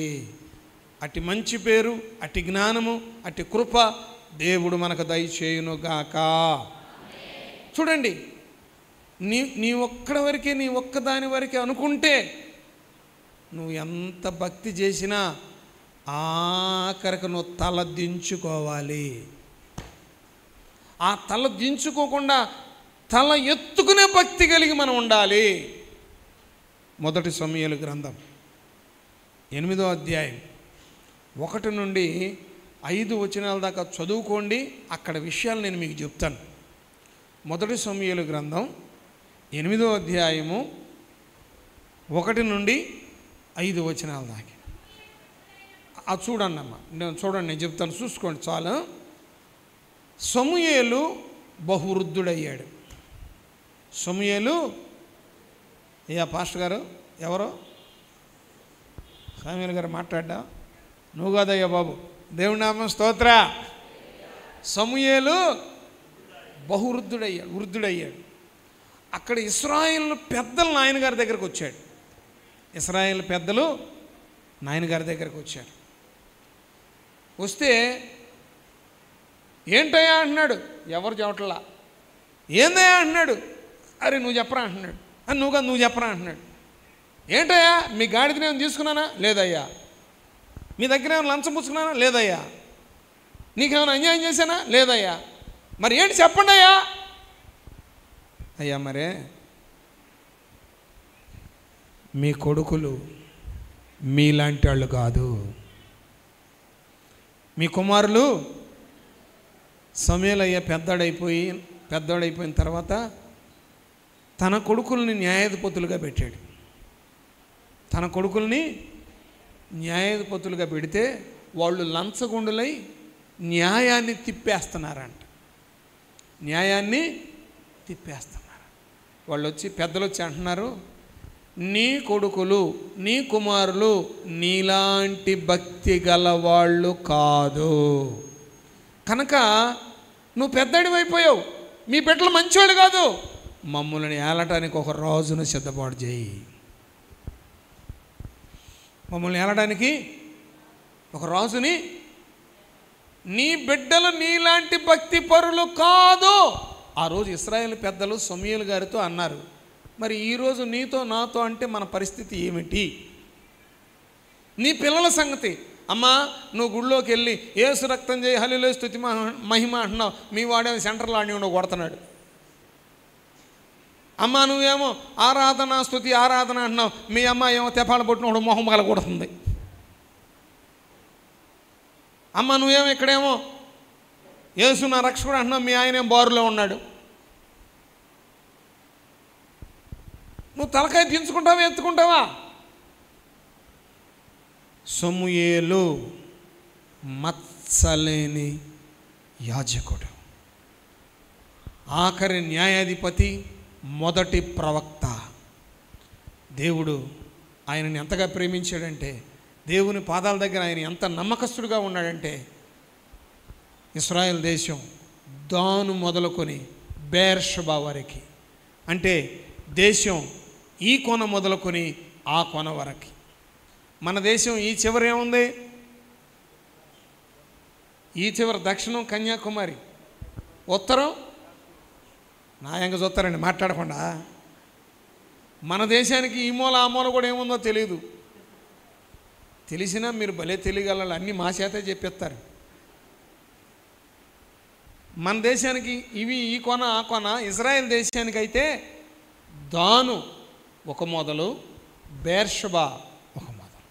అట్టి మంచి పేరు, అట్టి జ్ఞానము, అట్టి కృప దేవుడు మనకు దయచేయునుగాక. చూడండి, నీ ఒక్కడి వరకే, నీ ఒక్కదాని వరకే అనుకుంటే నువ్వు ఎంత భక్తి చేసినా ఆఖరికి నువ్వు తల దించుకోవాలి. ఆ తల దించుకోకుండా తల ఎత్తుకునే భక్తి కలిగి మనం ఉండాలి. మొదటి సమూయేలు గ్రంథం 8వ అధ్యాయం 1 నుండి 5 వచనాల దాకా చదువుకోండి. అక్కడ విషయాలు నేను మీకు చెప్తాను. మొదటి సమూయేలు గ్రంథం 8వ అధ్యాయము 1 నుండి 5 వచనాల దాకా. అది చూడండి అమ్మ, చూడండి, నేను చెప్తాను, చూసుకోండి చాలు. సమూయేలు బహువృద్ధుడయ్యాడు. సమూయేలు, అయ్యా పాస్టర్ గారు ఎవరో సమూయేలు గారు మాట్లాడ్డా? నువ్వు కాదయ్యా బాబు, దేవుని నామం స్తోత్ర. సమూయేలు వృద్ధుడయ్యాడు. అక్కడ ఇశ్రాయేలు పెద్దలు నాయనగారి దగ్గరకు వచ్చాడు. ఇశ్రాయేలు పెద్దలు నాయనగారి దగ్గరకు వచ్చాడు. వస్తే ఏంటయ్యా అంటున్నాడు. ఎవరు చెప్పట్లా. ఏందయ్యా అంటున్నాడు. అరే నువ్వు చెప్పరా అంటున్నాడు. నువ్వు చెప్పరా అంటున్నాడు. ఏంటయ్యా మీ గాడిదని ఏమైనా తీసుకున్నానా? లేదయ్యా. మీ దగ్గర ఏమైనా లంచం పుచ్చుకున్నానా? లేదయ్యా. నీకేమైనా అన్యాయం చేశానా? లేదయ్యా. మరి ఏంటి చెప్పండి అయ్యా. అయ్యా మరే మీ కొడుకులు మీలాంటి వాళ్ళు కాదు. మీ కుమారులు సమూయేలయ్య పెద్దోడైపోయిన తర్వాత తన కొడుకుల్ని న్యాయాధిపతులుగా పెట్టాడు. తన కొడుకుల్ని న్యాయాధిపతులుగా పెడితే వాళ్ళు లంచగొండులై న్యాయాన్ని తిప్పేస్తున్నారంట. వాళ్ళు వచ్చి పెద్దలు వచ్చి అంటున్నారు, నీ కొడుకులు నీ కుమారులు నీలాంటి భక్తి గల వాళ్ళు కాదు కనుక నువ్వు పెద్దడివైపోయావు. మీ బిడ్డలు మంచివాడు కాదు. మమ్మల్ని ఏలటానికి ఒక రాజును సిద్ధపాటు చేయి. మమ్మల్ని ఏలడానికి ఒక రాజుని. నీ బిడ్డలు నీలాంటి భక్తి పరులు కాదు. ఆ రోజు ఇశ్రాయేలు పెద్దలు సమూయేలు గారితో అన్నారు. మరి ఈరోజు నీతో నాతో అంటే మన పరిస్థితి ఏమిటి? నీ పిల్లల సంగతి. అమ్మా నువ్వు గుళ్ళోకి వెళ్ళి యేసు రక్తం చేయి హల్లెలూయా స్తుతి మహిమ అంటున్నావు. మీ వాడేమో సెంటర్లో ఆడి ఉండవు కొడుతున్నాడు. అమ్మ నువ్వేమో ఆరాధన స్తుతి ఆరాధన అంటున్నావు. మీ అమ్మ ఏమో తెపాలు పట్టినప్పుడు మొహం పగల కొడుతుంది. అమ్మ నువ్వేమో ఇక్కడేమో యేసు నా రక్షకుడు అంటున్నావు. మీ ఆయన ఏం బారులో ఉన్నాడు. నువ్వు తలకాయ దించుకుంటావా ఎత్తుకుంటావా? సమూయేలు మచ్చలేని యాజకుడు, ఆఖరి న్యాయాధిపతి, మొదటి ప్రవక్త. దేవుడు ఆయనని ఎంతగా ప్రేమించాడంటే, దేవుని పాదాల దగ్గర ఆయన ఎంత నమ్మకస్తుడుగా ఉన్నాడంటే, ఇశ్రాయేల్ దేశం దాను మొదలుకొని బేర్షబా వరకు, అంటే దేశం ఈ కొన మొదలుకొని ఆ కొన వరకు. మన దేశం ఈ చివర ఏముంది? ఈ చివర దక్షిణం కన్యాకుమారి, ఉత్తరం నాయంగా చూస్తారండి మాట్లాడకుండా. మన దేశానికి ఈ మూల ఆ మూల కూడా ఏముందో తెలియదు. తెలిసినా మీరు భలే తెలియగలరు, అన్నీ మా చేతే చెప్పేస్తారు. మన దేశానికి ఇవి ఈ కొన ఆ కొన. ఇజ్రాయెల్ దేశానికి అయితే దాను ఒక మొదలు, బేర్షబా ఒక మొదలు.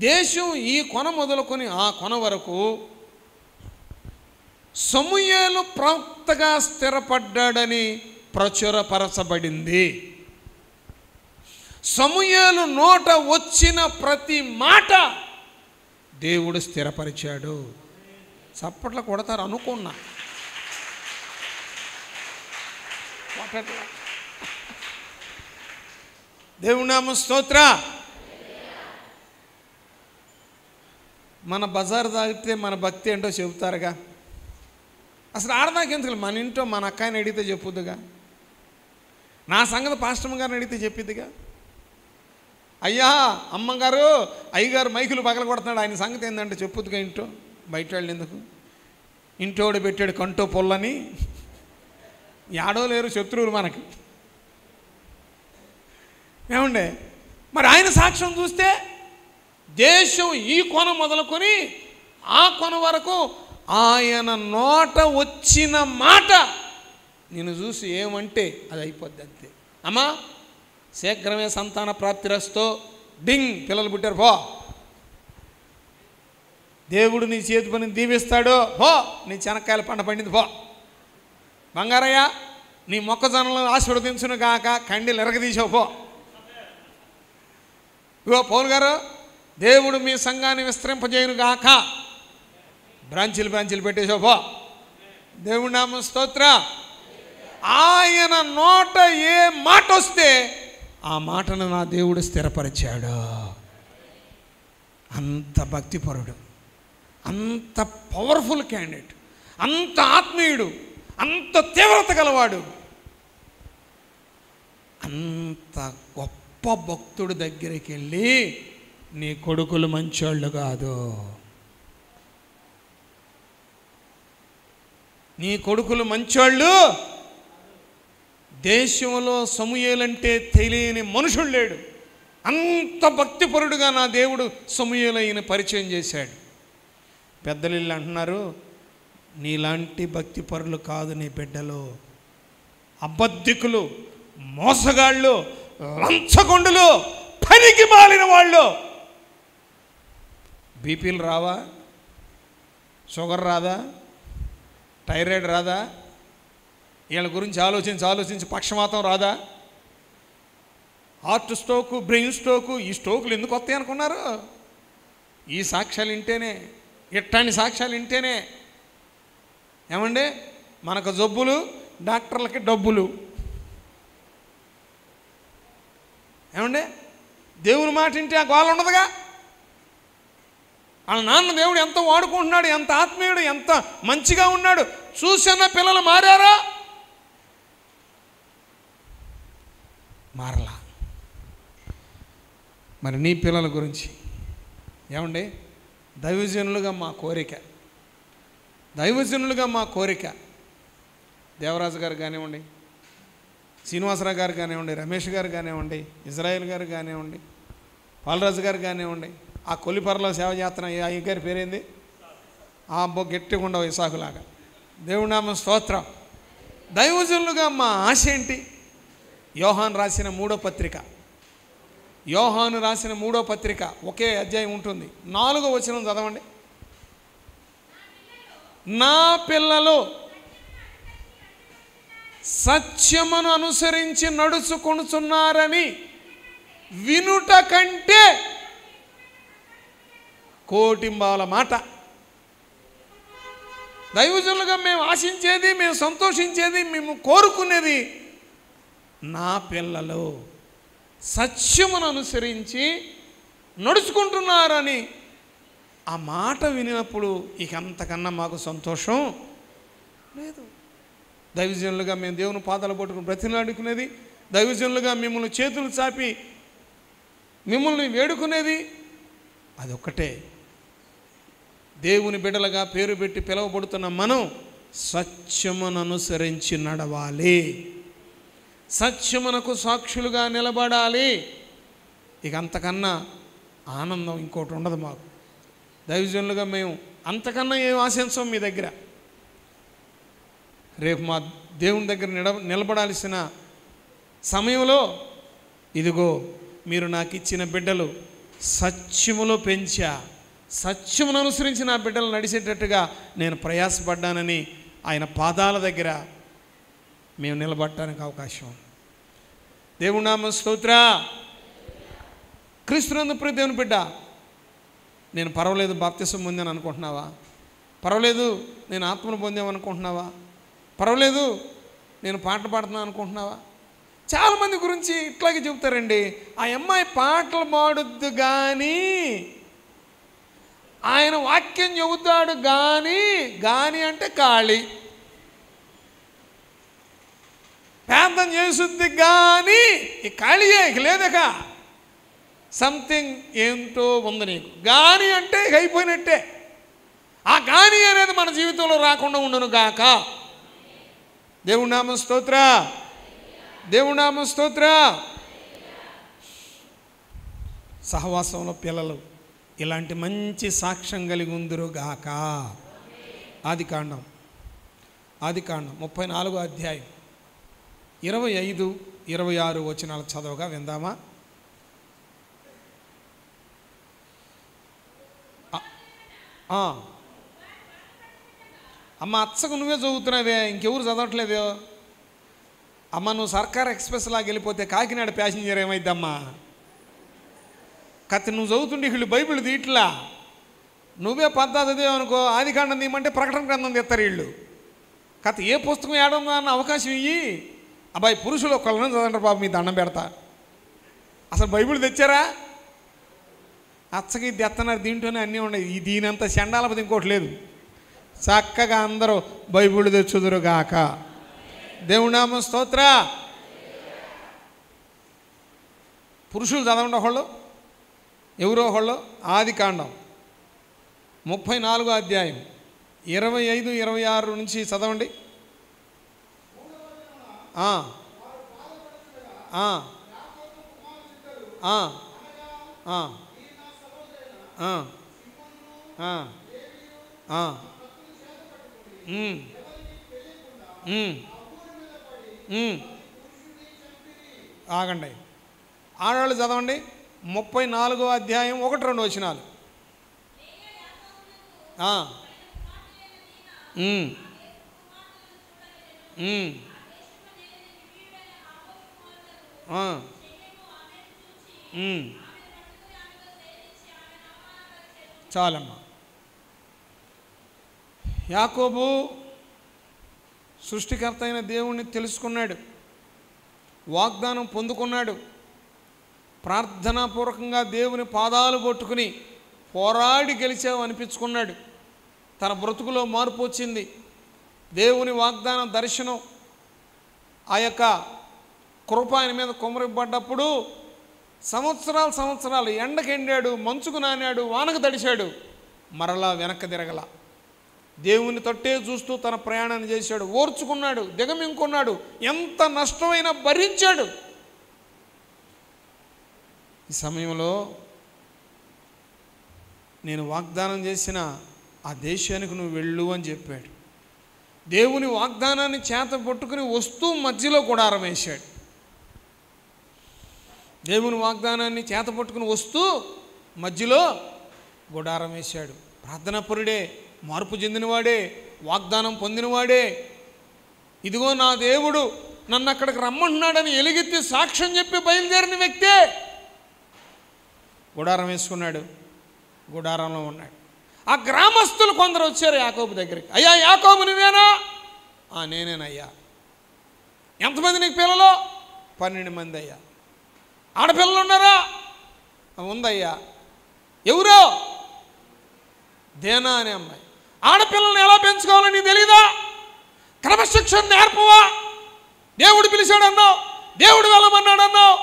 దేశం ఈ కొన మొదలుకొని ఆ కొన వరకు సమూయేలు ప్రవక్తగా స్థిరపడ్డాడని ప్రచురపరచబడింది. సమూయేలు నోట వచ్చిన ప్రతి మాట దేవుడు స్థిరపరిచాడు. చప్పట్లు కొడతారు అనుకున్నా. దేవుని నామ స్తోత్ర. మన బజారు తాగితే మన భక్తి ఏంటో చెబుతారుగా. అసలు ఆడదాకి ఎందుకు? మన ఇంట్లో మన అక్కాయిని అడిగితే చెప్పుద్దుగా. నా సంగతి పాస్టమ్ గారిని అడిగితే చెప్పిద్దిగా. అయ్యా అమ్మగారు అయ్యగారు మైకులు పగల కొడుతున్నాడు, ఆయన సంగతి ఏంటంటే చెప్పుద్దుగా. ఇంట్లో బయట వాళ్ళు ఎందుకు? ఇంటోడు పెట్టాడు కంటో పొల్లని. యాడో లేరు శత్రువులు మనకి. ఏమండే మరి ఆయన సాక్ష్యం చూస్తే దేశం ఈ కొన మొదలుకొని ఆ కొన వరకు ఆయన నోట వచ్చిన మాట నేను చూసి ఏమంటే అది అయిపోద్ది అంతే. అమ్మా శీఘ్రమే సంతాన ప్రాప్తిరస్తో డింగ్ పిల్లలు పుట్టారు పో, దేవుడు నీ చేతి పని దీవిస్తాడు పో, నీ చెనక్కాయల పంట పండింది పో, బంగారయ్య నీ మొక్కజొన్నలను ఆశీర్వదించును గాక, కండీలు ఎరగదీసావు పో, ఇగో పౌలు గారు, దేవుడు మీ సంఘాన్ని విస్తరింపజేయును గాక. బ్రాంచీలు పెట్టేసో పో. దేవుడి నామ స్తోత్ర. ఆయన నోట ఏ మాట వస్తే ఆ మాటను నా దేవుడు స్థిరపరిచాడు. అంత భక్తిపరుడు, అంత పవర్ఫుల్ క్యాండిడేట్, అంత ఆత్మీయుడు, అంత తీవ్రత గలవాడు, అంత గొప్ప భక్తుడి దగ్గరికి వెళ్ళి నీ కొడుకులు మంచోళ్ళు కాదు, నీ కొడుకులు మంచోళ్ళు, దేశంలో సమూయేలంటే తెలియని మనుషుడు లేడు. అంత భక్తిపరుడుగా నా దేవుడు సమూయేలు ఈయన పరిచయం చేశాడు. పెద్దలు అంటున్నారు, నీలాంటి భక్తిపరులు కాదు నీ బిడ్డలు, అబద్ధికులు, మోసగాళ్ళు, లంచగొండులు, పనికి మాలిన వాళ్ళు. బీపీలు రావా, షుగర్ రాదా, థైరాయిడ్ రాదా, వీళ్ళ గురించి ఆలోచించి పక్షవాతం రాదా, హార్ట్ స్ట్రోకు, బ్రెయిన్ స్ట్రోకు, ఈ స్ట్రోకులు ఎందుకు వస్తాయి అనుకున్నారు? ఈ సాక్ష్యాలు వింటేనే, ఇట్టాని సాక్ష్యాలు వింటేనే. ఏమండి, మనకు జబ్బులు, డాక్టర్లకి డబ్బులు. ఏమండి, దేవుని మాట వింటే ఆ గోల ఉండదుగా. వాళ్ళ నాన్న దేవుడు ఎంత వాడుకుంటున్నాడు, ఎంత ఆత్మీయుడు, ఎంత మంచిగా ఉన్నాడు. చూసిన పిల్లలు మారారా? మారలా. మరి నీ పిల్లల గురించి ఏమండి, దైవజనులుగా మా కోరిక, దేవరాజు గారు కానివ్వండి, శ్రీనివాసరావు గారు కానివ్వండి, రమేష్ గారు కానివ్వండి, ఇజ్రాయేల్ గారు కానివ్వండి, పాలరాజు గారు కానివ్వండి, ఆ కొల్లిపరలో సేవ చేస్తున్న ఈ గారి పేరేంది, ఆ అబ్బో గట్టిగా ఉండవు ఇసాకులాగా. దేవుడి నామ స్తోత్రం. దైవజనులుగా మా ఆశ ఏంటి? యోహాను రాసిన 3వ పత్రిక ఒకే అధ్యాయం ఉంటుంది. 4వ వచనం చదవండి. నా పిల్లలు సత్యమును అనుసరించి నడుచుకొనుచున్నారని వినుట కంటే కోటింబాల మాట. దైవజనులుగా మేము ఆశించేది, మేము సంతోషించేది, మేము కోరుకునేది, నా పిల్లలు సత్యమును అనుసరించి నడుచుకుంటున్నారని ఆ మాట వినినప్పుడు ఇక అంతకన్నా మాకు సంతోషం లేదు. దైవజనులుగా మేము దేవుని పాదాలు పట్టుకుని బ్రతిలాడుకునేది, దైవజనులుగా మిమ్మల్ని చేతులు చాపి మిమ్మల్ని వేడుకునేది అదొక్కటే. దేవుని బిడ్డలుగా పేరు పెట్టి పిలువబడుతున్న మనం సత్యమును అనుసరించి నడవాలి, సత్యమునకు సాక్షులుగా నిలబడాలి. ఇక అంతకన్నా ఆనందం ఇంకోటి ఉండదు మాకు. దైవజనులుగా మేము అంతకన్నా ఏం ఆశించం మీ దగ్గర. రేపు మా దేవుని దగ్గర నిలబడాల్సిన సమయంలో ఇదిగో మీరు నాకు ఇచ్చిన బిడ్డలు సత్యములో పెంచా, సత్యమును అనుసరించి నా బిడ్డలు నడిచేటట్టుగా నేను ప్రయాసపడ్డానని ఆయన పాదాల దగ్గర మేము నిలబడటానికి అవకాశం ఉంది. దేవుడి నామ స్తోత్ర. క్రీస్తునందు ప్రియ దేవుని బిడ్డ, నేను పర్వాలేదు బాప్తిసం పొందాను అనుకుంటున్నావా? పర్వాలేదు నేను ఆత్మను పొందామనుకుంటున్నావా? పర్వాలేదు నేను పాటలు పాడుతున్నాను అనుకుంటున్నావా? చాలామంది గురించి ఇట్లాగే చెబుతారండి, ఆ అమ్మాయి పాటలు పాడుద్దు కానీ, ఆయన వాక్యం చెబుతాడు కానీ అంటే ఖాళీ, ప్రార్థన చేస్తుంది కానీ ఈ ఖాళీయే, ఇక లేదక సంథింగ్ ఏంటో ఉంది నీకు. కానీ అంటే ఇక అయిపోయినట్టే. ఆ కానీ అనేది మన జీవితంలో రాకుండా ఉండను గాక. దేవుడి నామ స్తోత్ర, దేవుడి నామ స్తోత్ర. సహవాసంలో పిల్లలు ఇలాంటి మంచి సాక్ష్యం కలిగి ఉందురు గాక. ఆదికాండం 34వ అధ్యాయం 25, 26 వచనాలు చదవగా విందామా? అమ్మ అచ్చకు నువ్వే చదువుతున్నావే, ఇంకెవరు చదవట్లేదో. అమ్మ నువ్వు సర్కార్ ఎక్స్ప్రెస్ లాగా వెళ్ళిపోతే కాకినాడ ప్యాసింజర్ ఏమైద్దమ్మా? కత్తి నువ్వు చదువుతుంటే వీళ్ళు బైబిల్ తీట్లా, నువ్వే పద్ధతి చదివావనుకో ఆదికాండం తీయమంటే ప్రకటన గ్రంథం తెస్తారు వీళ్ళు. కథ ఏ పుస్తకం ఏడుందా అన్న అవకాశం ఇయ్యి. అబ్బాయి పురుషులు ఒకళ్ళని చదవండి బాబు, మీ దండం పెడతా. అసలు బైబిల్ తెచ్చారా? అచ్చకి తెత్తన్నారు, దీంట్లోనే అన్నీ ఉన్నాయి. దీనంత చండాలపతి ఇంకోటి లేదు. చక్కగా అందరూ బైబిల్ తెచ్చుదురుగాక. దేవుడి నామం స్తోత్ర. పురుషులు చదవండి ఒకళ్ళు, ఎవరో ఒకళ్ళు. ఆదికాండం 34వ అధ్యాయం 25, 26 నుంచి చదవండి. ఆగండి, ఆడవాళ్ళు చదవండి. 34వ అధ్యాయం 1-2 వచనాలు. చాలమ్మా. యాకోబు సృష్టికర్త అయిన దేవుణ్ణి తెలుసుకున్నాడు, వాగ్దానం పొందుకున్నాడు. ప్రార్థనాపూర్వకంగా దేవుని పాదాలు పట్టుకుని పోరాడి గెలిచావు అనిపించుకున్నాడు. తన బ్రతుకులో మార్పు వచ్చింది. దేవుని వాగ్దానం దర్శనం, ఆ యొక్క కృప ఆయన మీద కుమ్మరిపడ్డప్పుడు సంవత్సరాలు ఎండకెండాడు, మంచుకు నానాడు, వానకు తడిశాడు, మరలా వెనక్కి తిరగల. దేవుని తట్టే చూస్తూ తన ప్రయాణాన్ని చేశాడు, ఓర్చుకున్నాడు, దిగమింగుకున్నాడు, ఎంత నష్టమైనా భరించాడు. ఈ సమయంలో నేను వాగ్దానం చేసిన ఆ దేశానికి నువ్వు వెళ్ళు అని చెప్పాడు. దేవుని వాగ్దానాన్ని చేత పట్టుకుని వస్తూ మధ్యలో గుడారం వేశాడు. దేవుని వాగ్దానాన్ని చేత పట్టుకుని వస్తూ మధ్యలో గుడారం వేశాడు. ప్రార్థనాపరుడే, మార్పు చెందినవాడే, వాగ్దానం పొందినవాడే. ఇదిగో నా దేవుడు నన్ను అక్కడికి రమ్మంటున్నాడని ఎలుగెత్తి సాక్ష్యం చెప్పి బయలుదేరిన వ్యక్తే గుడారం వేసుకున్నాడు. గుడారంలో ఉన్నాడు. ఆ గ్రామస్తులు కొందరు వచ్చారు యాకోబు దగ్గరికి. అయ్యా యాకోబు నువ్వేనా? నేనేనయ్యా. ఎంతమంది నీకు పిల్లలు? 12 మంది అయ్యా. ఆడపిల్లలు ఉన్నారా? ఉందయ్యా. ఎవరో? దేనా అనే అమ్మాయి. ఆడపిల్లల్ని ఎలా పెంచుకోవాలో నీకు తెలీదా? క్రమశిక్షణ నేర్పవా? దేవుడు పిలిచాడన్నావు, దేవుడు వెళ్ళమన్నాడన్నావు,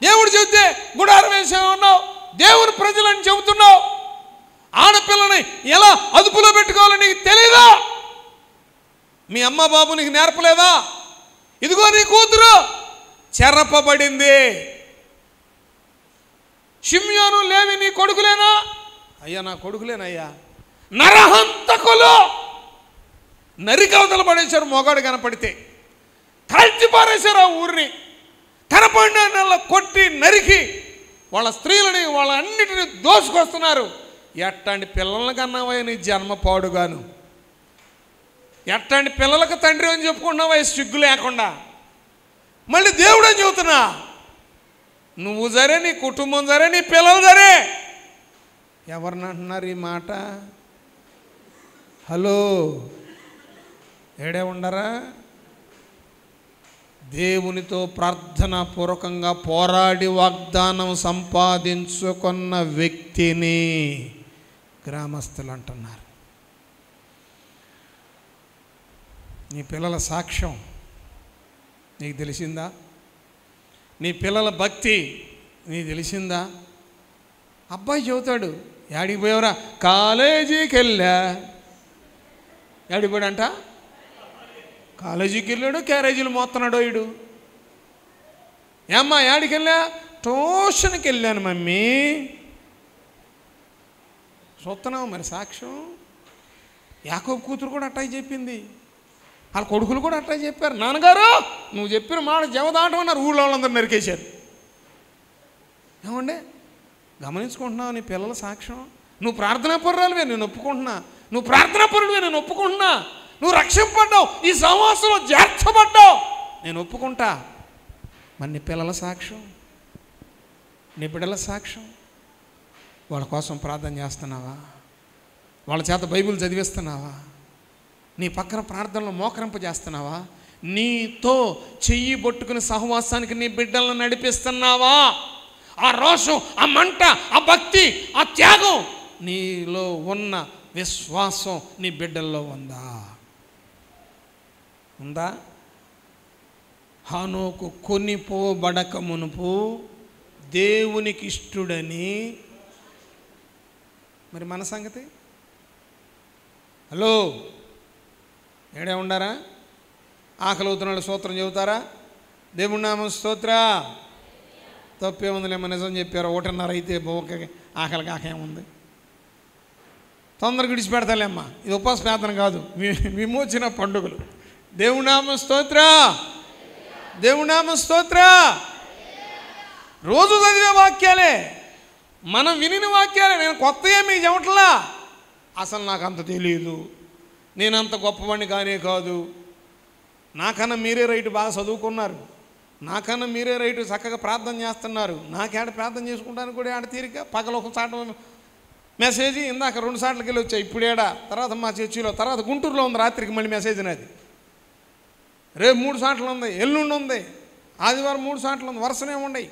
దేవుడు చెబితే గుడారం వేసామన్నావు, దేవుని ప్రజలని చెబుతున్నావు. ఆడపిల్లని ఎలా అదుపులో పెట్టుకోవాలో నీకు తెలీదా? మీ అమ్మ బాబు నీకు నేర్పలేదా? ఇదిగో నీ కూతురు చెరపబడింది. షిమ్యోను, లేవి నీ కొడుకులేనా? అయ్యా నా కొడుకులేనయ్యా. నరహంతకులు నరికవతలు పడేశారు. మొగాడు కనపడితే కాల్చి పారేశారు ఆ ఊరిని. కనపడిన కొట్టి నరికి వాళ్ళ స్త్రీలని వాళ్ళ అన్నిటిని దోసుకొస్తున్నారు. ఎట్లాంటి పిల్లల కన్నావా నీ జన్మ పాడుగాను? ఎట్లాంటి పిల్లలకు తండ్రి అని చెప్పుకుంటున్నావా సిగ్గు లేకుండా? మళ్ళీ దేవుడు అని చెబుతున్నా. నువ్వు సరే, నీ కుటుంబం సరే, నీ పిల్లలు సరే. ఎవరిని అంటున్నారు ఈ మాట? హలో, ఏడే ఉండరా? దేవునితో ప్రార్థనాపూర్వకంగా పోరాడి వాగ్దానం సంపాదించుకున్న వ్యక్తిని గ్రామస్తులు అంటున్నారు. నీ పిల్లల సాక్ష్యం నీకు తెలిసిందా? నీ పిల్లల భక్తి నీకు తెలిసిందా? అబ్బాయి చెబుతాడు, యాడికి పోయావురా? కాలేజీకి వెళ్ళా. యాడిపోయాడంట? కాలేజీకి వెళ్ళాడు, క్యారేజీలు మోస్తున్నాడు వీడు. ఏమ్మా యాడికి వెళ్ళా? ట్యూషన్కి వెళ్ళాను మమ్మీ. చూస్తున్నావు మరి సాక్ష్యం. యాకోబు కూతురు కూడా అట్టాయి చెప్పింది, వాళ్ళ కొడుకులు కూడా అట్లా చెప్పారు. నాన్నగారు నువ్వు చెప్పిన మాట జవదాటమన్నారు. ఊళ్ళో వాళ్ళందరూ నరికేశారు. ఏమండి గమనించుకుంటున్నావు నీ పిల్లల సాక్ష్యం? నువ్వు ప్రార్థనాపరురాలువే, నేను ఒప్పుకుంటున్నా. నువ్వు ప్రార్థనాపరుడివే, నేను ఒప్పుకుంటున్నా. నువ్వు రక్షింపడ్డావు, ఈ సమాసంలో చేర్చబడ్డావు, నేను ఒప్పుకుంటా. మరి నీ పిల్లల సాక్ష్యం, నీ బిడ్డల సాక్ష్యం, వాళ్ళ కోసం ప్రార్థన చేస్తున్నావా? వాళ్ళ చేత బైబిల్ చదివిస్తున్నావా? నీ పక్కన ప్రార్థనలో మోకరింపజేస్తున్నావా? నీతో చెయ్యి పట్టుకుని సహవాసానికి నీ బిడ్డలను నడిపిస్తున్నావా? ఆ రోషం, ఆ మంట, ఆ భక్తి, ఆ త్యాగం నీలో ఉన్న విశ్వాసం నీ బిడ్డల్లో ఉందా? హనోకు కొనిపోబడక మునుపు దేవునికి ఇష్టుడని. మరి మన సంగతి? హలో, ఏడే ఉండారా? ఆకలి అవుతున్నాడు సూత్రం చెబుతారా? దేవుడి నామం స్తోత్ర. తప్పేముందిలేమో, నిజం చెప్పారు. 1:30 అయితే ఆకలి కాకేముంది, తొందరగా విడిచిపెడతాలేమ్మా. ఇది ఉపవాస ప్రార్థన కాదు, విమోచన పండుగలు. దేవుడి నామం స్తోత్ర, దేవుడి నామం స్తోత్ర. రోజు చదివే వాక్యాలే, మనం వినిన వాక్యాలే. నేను కొత్త ఏమీ చెప్పట్లా. అసలు నాకు అంత తెలియదు, నేనంత గొప్పవాడిని కానే కాదు. నాకన్నా మీరే రైటు బాగా చదువుకున్నారు, నాకన్నా మీరే రైటు చక్కగా ప్రార్థన చేస్తున్నారు. నాకేడ ప్రార్థన చేసుకుంటాను కూడా ఆడ తీరిక. పగల ఒక చాట మెసేజ్, ఇందాక 2 సార్లకి వెళ్ళి వచ్చాయి. ఇప్పుడేడా, తర్వాత మా చర్చిలో, తర్వాత గుంటూరులో ఉంది రాత్రికి మళ్ళీ మెసేజ్ అనేది. రేపు 3 సార్లు ఉంది, ఎల్లుండి ఉంది, ఆదివారం 3 సార్లు ఉంది, వరుసనే ఉండయి.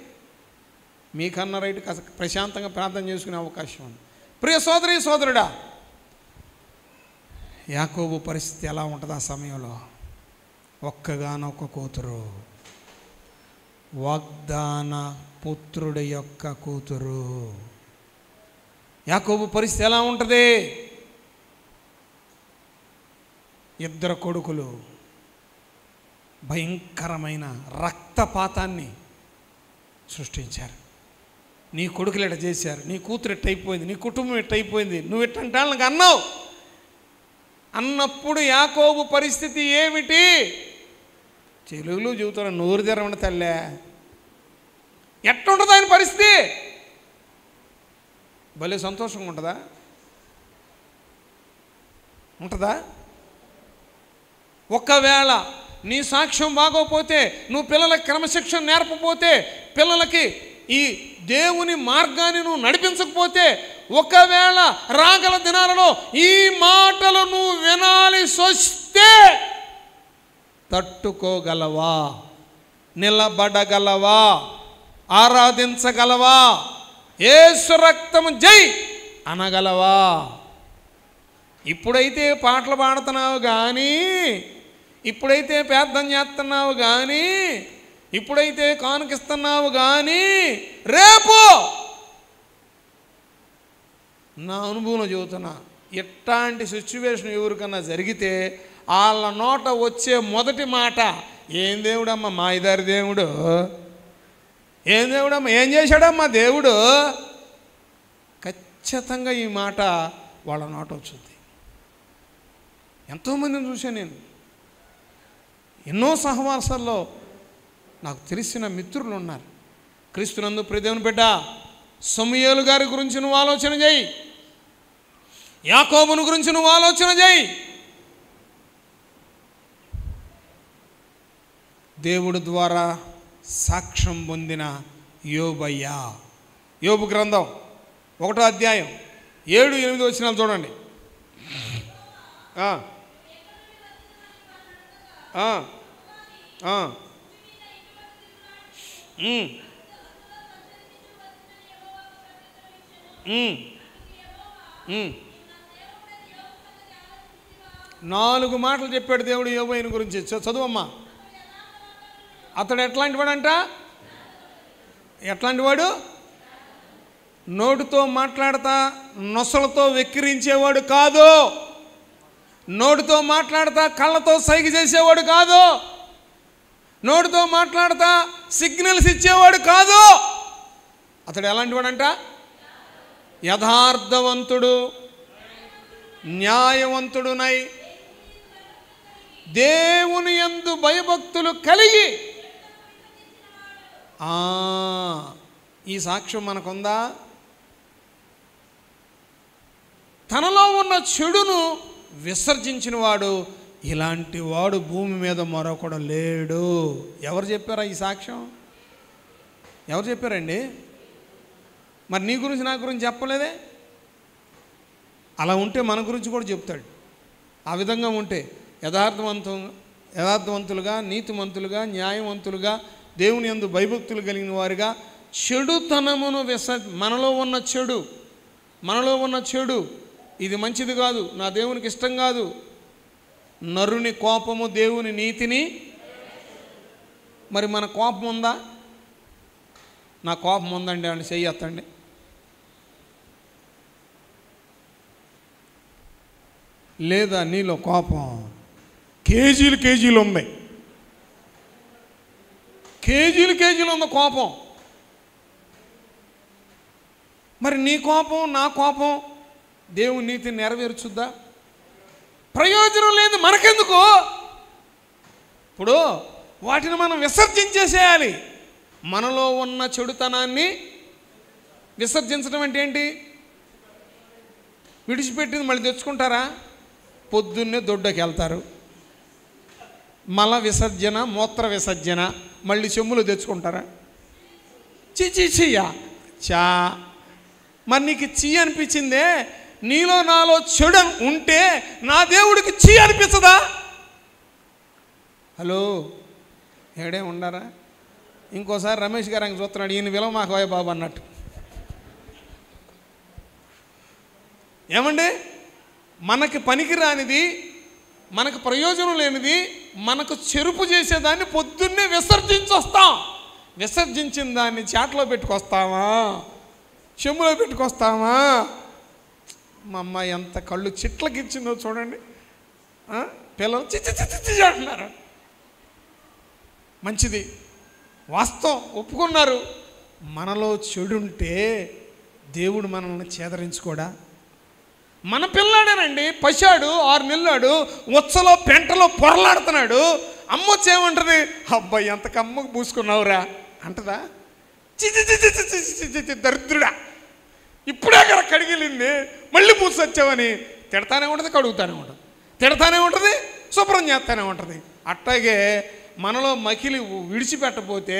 మీకన్నా రైటు ప్రశాంతంగా ప్రార్థన చేసుకునే అవకాశం ఉంది. ప్రియ సోదరి సోదరుడా, యాకోబు పరిస్థితి ఎలా ఉంటుంది ఆ సమయంలో? ఒక్కగానొక్క కూతురు, వాగ్దాన పుత్రుడి యొక్క కూతురు. యాకోబు పరిస్థితి ఎలా ఉంటుంది? 2 కొడుకులు భయంకరమైన రక్తపాతాన్ని సృష్టించారు. నీ కొడుకులు ఎట్ట చేశారు, నీ కూతురు ఎట్టయిపోయింది, నీ కుటుంబం ఎట్టయిపోయింది, నువ్వు ఎట్టంటే నాకు అన్నావు. అన్నప్పుడు యాకోబు పరిస్థితి ఏమిటి? తెలుగులో చెబుతాను, నోరు తెరవండి తల్లే. ఎట్లుంటుంది ఆయన పరిస్థితి? భలే సంతోషంగా ఉంటుందా? ఒకవేళ నీ సాక్ష్యం బాగోపోతే, నువ్వు పిల్లలకి క్రమశిక్షణ నేర్పపోతే, పిల్లలకి ఈ దేవుని మార్గాన్ని నువ్వు నడిపించకపోతే, ఒకవేళ రాగల దినాలలో ఈ మాటలు నువ్వు వినాల్సి వస్తే తట్టుకోగలవా? నిలబడగలవా? ఆరాధించగలవా? యేసు రక్తము జై అనగలవా? ఇప్పుడైతే పాటలు పాడుతున్నావు కానీ, ఇప్పుడైతే ప్రార్థన చేస్తున్నావు కానీ, ఇప్పుడైతే కానుకిస్తున్నావు కానీ, రేపు నా అనుభవంలో చెబుతున్నా, ఇట్లాంటి సిచ్యువేషన్ ఎవరికన్నా జరిగితే వాళ్ళ నోట వచ్చే మొదటి మాట, ఏం దేవుడమ్మా మా ఇదారి దేవుడు, ఏం దేవుడమ్మా, ఏం చేశాడమ్మా దేవుడు. ఖచ్చితంగా ఈ మాట వాళ్ళ నోట వచ్చింది. ఎంతోమందిని చూశాను నేను, ఎన్నో సహవాసాల్లో నాకు తెలిసిన మిత్రులు ఉన్నారు. క్రీస్తునందు ప్రియ దేవుని బిడ్డ, సమూయేలు గారి గురించి నువ్వు ఆలోచన చేయి, యాకోబును గురించి నువ్వు ఆలోచన చేయి. దేవుడు ద్వారా సాక్ష్యం పొందిన యోబయ్య. యోబు గ్రంథం 1వ అధ్యాయం 7-8 వచనాలు చూడండి. నాలుగు మాటలు చెప్పాడు దేవుడు యోబుని గురించి. చదువమ్మా. అతడు ఎట్లాంటి వాడంట? ఎట్లాంటి వాడు? నోటితో మాట్లాడతా నొసలతో వెక్కిరించేవాడు కాదు, నోటితో మాట్లాడతా కళ్ళతో సైగ చేసేవాడు కాదు, నోటితో మాట్లాడతా సిగ్నల్స్ ఇచ్చేవాడు కాదు. అతడు ఎలాంటి వాడంట? యథార్థవంతుడు, న్యాయవంతుడునై దేవుని యందు భయభక్తులు కలిగి. ఈ సాక్ష్యం మనకుందా? తనలో ఉన్న చెడును విసర్జించిన వాడు, ఇలాంటి వాడు భూమి మీద మరొకడు లేడు. ఎవరు చెప్పారా ఈ సాక్ష్యం? ఎవరు చెప్పారండి? మరి నీ గురించి నా గురించి చెప్పలేదే? అలా ఉంటే మన గురించి కూడా చెప్తాడు. ఆ విధంగా ఉంటే యథార్థవంతులుగా, నీతిమంతులుగా, న్యాయవంతులుగా, దేవుని యందు భయభక్తులు కలిగిన వారుగా, చెడుతనమును మనలో ఉన్న చెడు ఇది మంచిది కాదు, నా దేవునికి ఇష్టం కాదు. నరుని కోపము దేవుని నీతిని. మరి మన కోపం ఉందా? నా కోపం ఉందండి అని చెయ్యొద్దండి. లేదా నీలో కోపం కేజీలు ఉంది, కేజీలు ఉంది కోపం. మరి నీ కోపం నా కోపం దేవుని నీతిని నెరవేర్చుద్దా? ప్రయోజనం లేదు, మనకెందుకు? ఇప్పుడు వాటిని మనం విసర్జించేసేయాలి. మనలో ఉన్న చెడుతనాన్ని విసర్జించడం అంటే ఏంటి? విడిచిపెట్టింది మళ్ళీ తెచ్చుకుంటారా? పొద్దున్నే దొడ్డకి వెళ్తారు, మల విసర్జన, మూత్ర విసర్జన, మళ్ళీ చెమ్ములు తెచ్చుకుంటారా? చీయా చా. మరి నీకు చీ అనిపించిందే, నీలో నాలో చెడు ఉంటే నా దేవుడికి చీ అనిపించదా? హలో, ఏడే ఉండారా? ఇంకోసారి రమేష్ గారు ఆయన చూస్తున్నాడు, ఈయన విలువ మాకు వాయ బాబు అన్నట్టు. ఏమండి, మనకి పనికిరానిది, మనకు ప్రయోజనం లేనిది, మనకు చెరుపు చేసేదాన్ని పొద్దున్నే విసర్జించొస్తాం. విసర్జించిన దాన్ని చాట్లో పెట్టుకొస్తామా, చెమ్ములో పెట్టుకొస్తామా? మా అమ్మాయి ఎంత కళ్ళు చిట్లకిచ్చిందో చూడండి. పిల్లలు చిచ్చి అంటున్నారు. మంచిది, వాస్తవం, ఒప్పుకున్నారు. మనలో చెడుంటే దేవుడు మనల్ని చేదరించుకోడా? మన పిల్లాడేనండి, పశాడు, 6 నెలలాడు, ఉచ్చలో పెంటలో పొరలాడుతున్నాడు. అమ్మొచ్చేమంటది? అబ్బాయి ఎంత కమ్మకు పూసుకున్నావురా అంటదా? చిచి దరిద్రుడా, ఇప్పుడే అక్కడ కడిగిలింది, మళ్ళీ పూసొచ్చావని తిడతానే ఉంటుంది, కడుగుతానే ఉంటుంది, తిడతానే ఉంటుంది, శుభ్రం చేస్తానే ఉంటుంది. అట్లాగే మనలో మకిలి విడిచిపెట్టపోతే,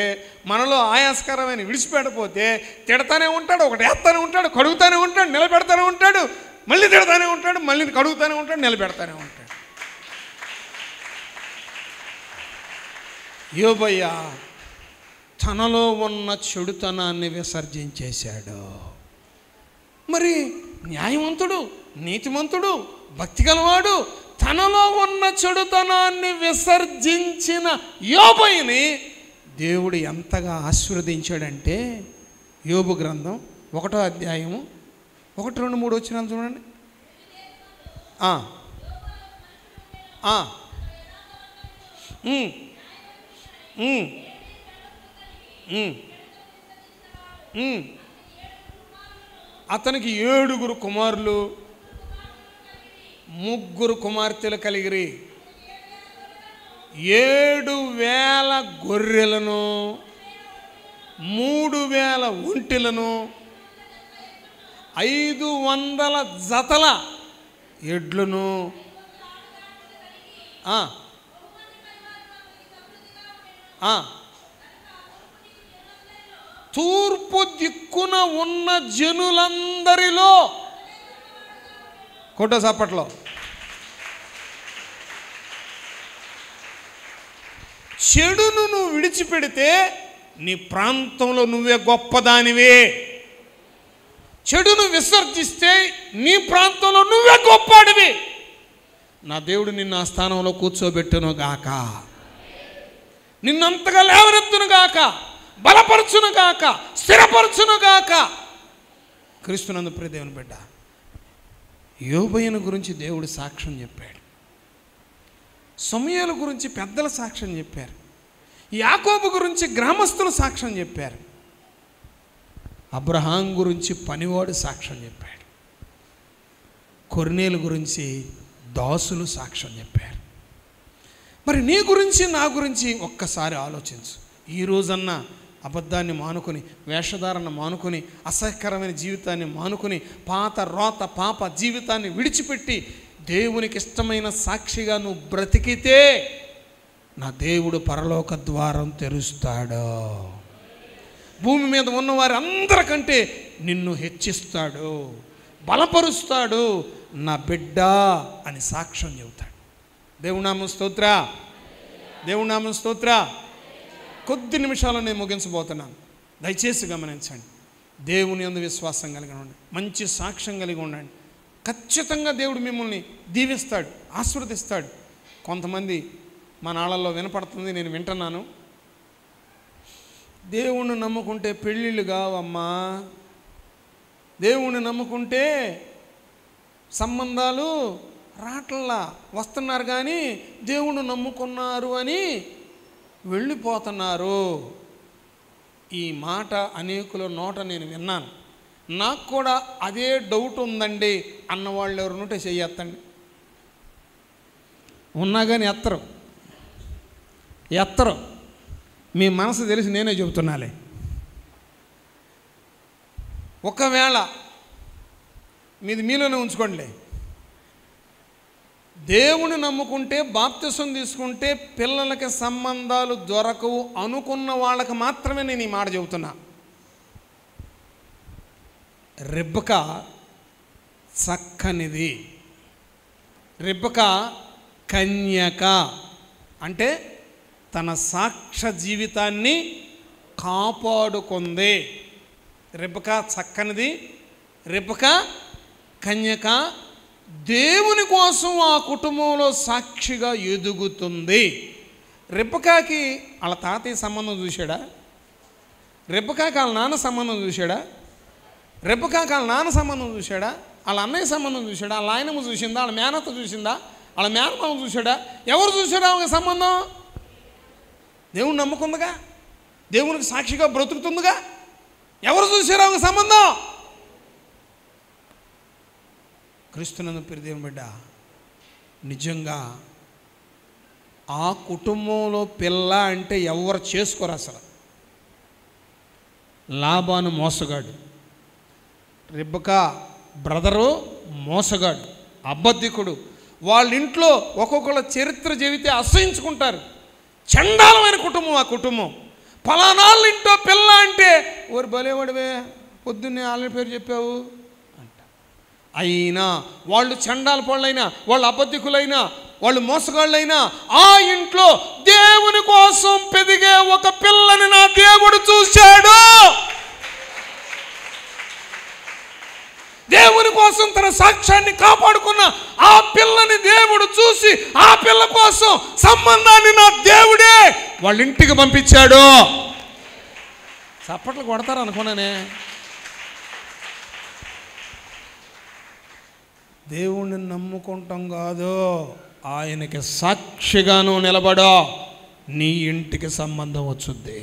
మనలో ఆయాస్కరమైన విడిచిపెట్టపోతే తిడతానే ఉంటాడు, ఒకటి వేస్తానే ఉంటాడు, కడుగుతానే ఉంటాడు, నిలబెడతానే ఉంటాడు, మళ్ళీ తిడతానే ఉంటాడు, మళ్ళీ కడుగుతానే ఉంటాడు, నిలబెడతానే ఉంటాడు. యోబయ్య తనలో ఉన్న చెడుతనాన్ని విసర్జించేశాడు. మరి న్యాయవంతుడు, నీతిమంతుడు, భక్తి గలవాడు తనలో ఉన్న చెడుతనాన్ని విసర్జించిన యోబుని దేవుడు ఎంతగా ఆశీర్వదించాడంటే, యోబు గ్రంథం 1వ అధ్యాయము 1, 2, 3 వచ్చినాను చూడండి. అతనికి 7 కుమారులు, 3 కుమార్తెలు కలిగిరి. 7,000 గొర్రెలను, 3,000 ఒంటెలను, 500 జతల ఎడ్లను, తూర్పు దిక్కున ఉన్న జనులందరిలో కొట్ట చప్పట్లో చెడును నువ్వు విడిచిపెడితే నీ ప్రాంతంలో నువ్వే గొప్పదానివే. చెడును విసర్జిస్తే నీ ప్రాంతంలో నువ్వే గొప్పవాడివి. నా దేవుడు నిన్ను ఆ స్థానంలో కూర్చోబెట్టును గాక, నిన్నంతగా లేవనెత్తును గాక, బలపరచును గాక, స్థిరపరచును గాక. క్రీస్తునందు ప్రియ దేవుని బిడ్డ, యోబును గురించి దేవుడు సాక్ష్యం చెప్పాడు. సమూయేలు గురించి పెద్దల సాక్ష్యం చెప్పారు. యాకోబు గురించి గ్రామస్తులు సాక్ష్యం చెప్పారు. అబ్రహాం గురించి పనివాడు సాక్ష్యం చెప్పాడు. కొర్నేలు గురించి దాసులు సాక్ష్యం చెప్పారు. మరి నీ గురించి నా గురించి ఒక్కసారి ఆలోచించు. ఈ రోజన్నా అబద్ధాన్ని మానుకొని, వేషధారణ మానుకొని, అసహ్యకరమైన జీవితాన్ని మానుకొని, పాత రోత పాప జీవితాన్ని విడిచిపెట్టి దేవునికి ఇష్టమైన సాక్షిగా నువ్వు బ్రతికితే నా దేవుడు పరలోక ద్వారం తెరుస్తాడు. భూమి మీద ఉన్నవారి అందరికంటే నిన్ను హెచ్చిస్తాడు, బలపరుస్తాడు, నా బిడ్డ అని సాక్ష్యం చెబుతాడు. దేవుని నామం స్తోత్ర, దేవుని నామం స్తోత్ర. కొద్ది నిమిషాలు నేను ముగించబోతున్నాను, దయచేసి గమనించండి. దేవుని యందు విశ్వాసం కలిగి ఉండండి, మంచి సాక్ష్యం కలిగి ఉండండి. ఖచ్చితంగా దేవుడు మిమ్మల్ని దీవిస్తాడు, ఆశీర్వదిస్తాడు. కొంతమంది మా నాళ్ళల్లో వినపడుతుంది, నేను వింటున్నాను, దేవుణ్ణి నమ్ముకుంటే పెళ్ళిళ్ళు కావమ్మా, దేవుణ్ణి నమ్ముకుంటే సంబంధాలు రాట్లలా వస్తున్నారు, కానీ దేవుణ్ణి నమ్ముకున్నారు అని వెళ్ళిపోతున్నారు. ఈ మాట అనేకుల నోట నేను విన్నాను. నాకు కూడా అదే డౌట్ ఉందండి అన్నవాళ్ళు ఎవరు ఉంటే చెయ్యెత్తండి. ఉన్నా కానీ ఎత్తరు. మీ మనసు తెలిసి నేనే చెబుతున్నాలే. ఒకవేళ మీలోనే ఉంచుకోండి, దేవుని నమ్ముకుంటే బాప్తిసం తీసుకుంటే పిల్లలకి సంబంధాలు దొరకవు అనుకున్న వాళ్ళకి మాత్రమే నేను ఈ మాట చెబుతున్నా. రెబెకా చక్కనిది, రెబెకా కన్యక అంటే తన సాక్ష్య జీవితాన్ని కాపాడుకుంది. రెబెకా చక్కనిది, రెబెకా కన్యక, దేవుని కోసం ఆ కుటుంబంలో సాక్షిగా ఎదుగుతుంది. రెబెకాకి వాళ్ళ తాతయ్య సంబంధం చూశాడా? రెబెకాకి వాళ్ళ నాన్న సంబంధం చూశాడా? రెబెకాకి వాళ్ళ నాన్న సంబంధం చూశాడా? వాళ్ళ అన్నయ్య సంబంధం చూశాడా? వాళ్ళ ఆయనమ్మ చూసిందా? వాళ్ళ మేనత్త చూసిందా? వాళ్ళ మేనమామ చూశాడా? ఎవరు చూశాడా ఒక సంబంధం? దేవుని నమ్ముకుందిగా, దేవునికి సాక్షిగా బ్రతుకుతుందిగా, ఎవరు చూశారా ఒక సంబంధం? క్రీస్తునందు ప్రియ దేవుని బిడ్డ, నిజంగా ఆ కుటుంబంలో పిల్ల అంటే ఎవరు చేసుకోరు అసలు. లాబాను మోసగాడు, రెబెకా బ్రదరు మోసగాడు, అబద్ధికుడు. వాళ్ళ ఇంట్లో ఒక్కొక్కళ్ళ చరిత్ర చెబితే అసహించుకుంటారు. చండాలమైన కుటుంబం ఆ కుటుంబం. ఫలానాళ్ళ ఇంట్లో పిల్ల అంటే ఓరు బలేవాడివే, పొద్దున్నే వాళ్ళ పేరు చెప్పావు అంట. అయినా వాళ్ళు చండాల పళ్ళైనా, వాళ్ళు అబద్ధికులైనా, వాళ్ళు మోసగాళ్ళైనా ఆ ఇంట్లో దేవుని కోసం పెదిగే ఒక పిల్లని నా దేవుడు చూశాడు. దేవుని కోసం తన సాక్ష్యాన్ని కాపాడుకున్న ఆ పిల్లని దేవుడు చూసి ఆ పిల్ల కోసం సంబంధాన్ని నా దేవుడే వాళ్ళ ఇంటికి పంపించాడు. చప్పట్లు కొడతారు అనుకున్నానే. దేవుణ్ణి నమ్ముకుంటాం కాదు, ఆయనకి సాక్షిగాను నిలబడో, నీ ఇంటికి సంబంధం వచ్చుద్ది,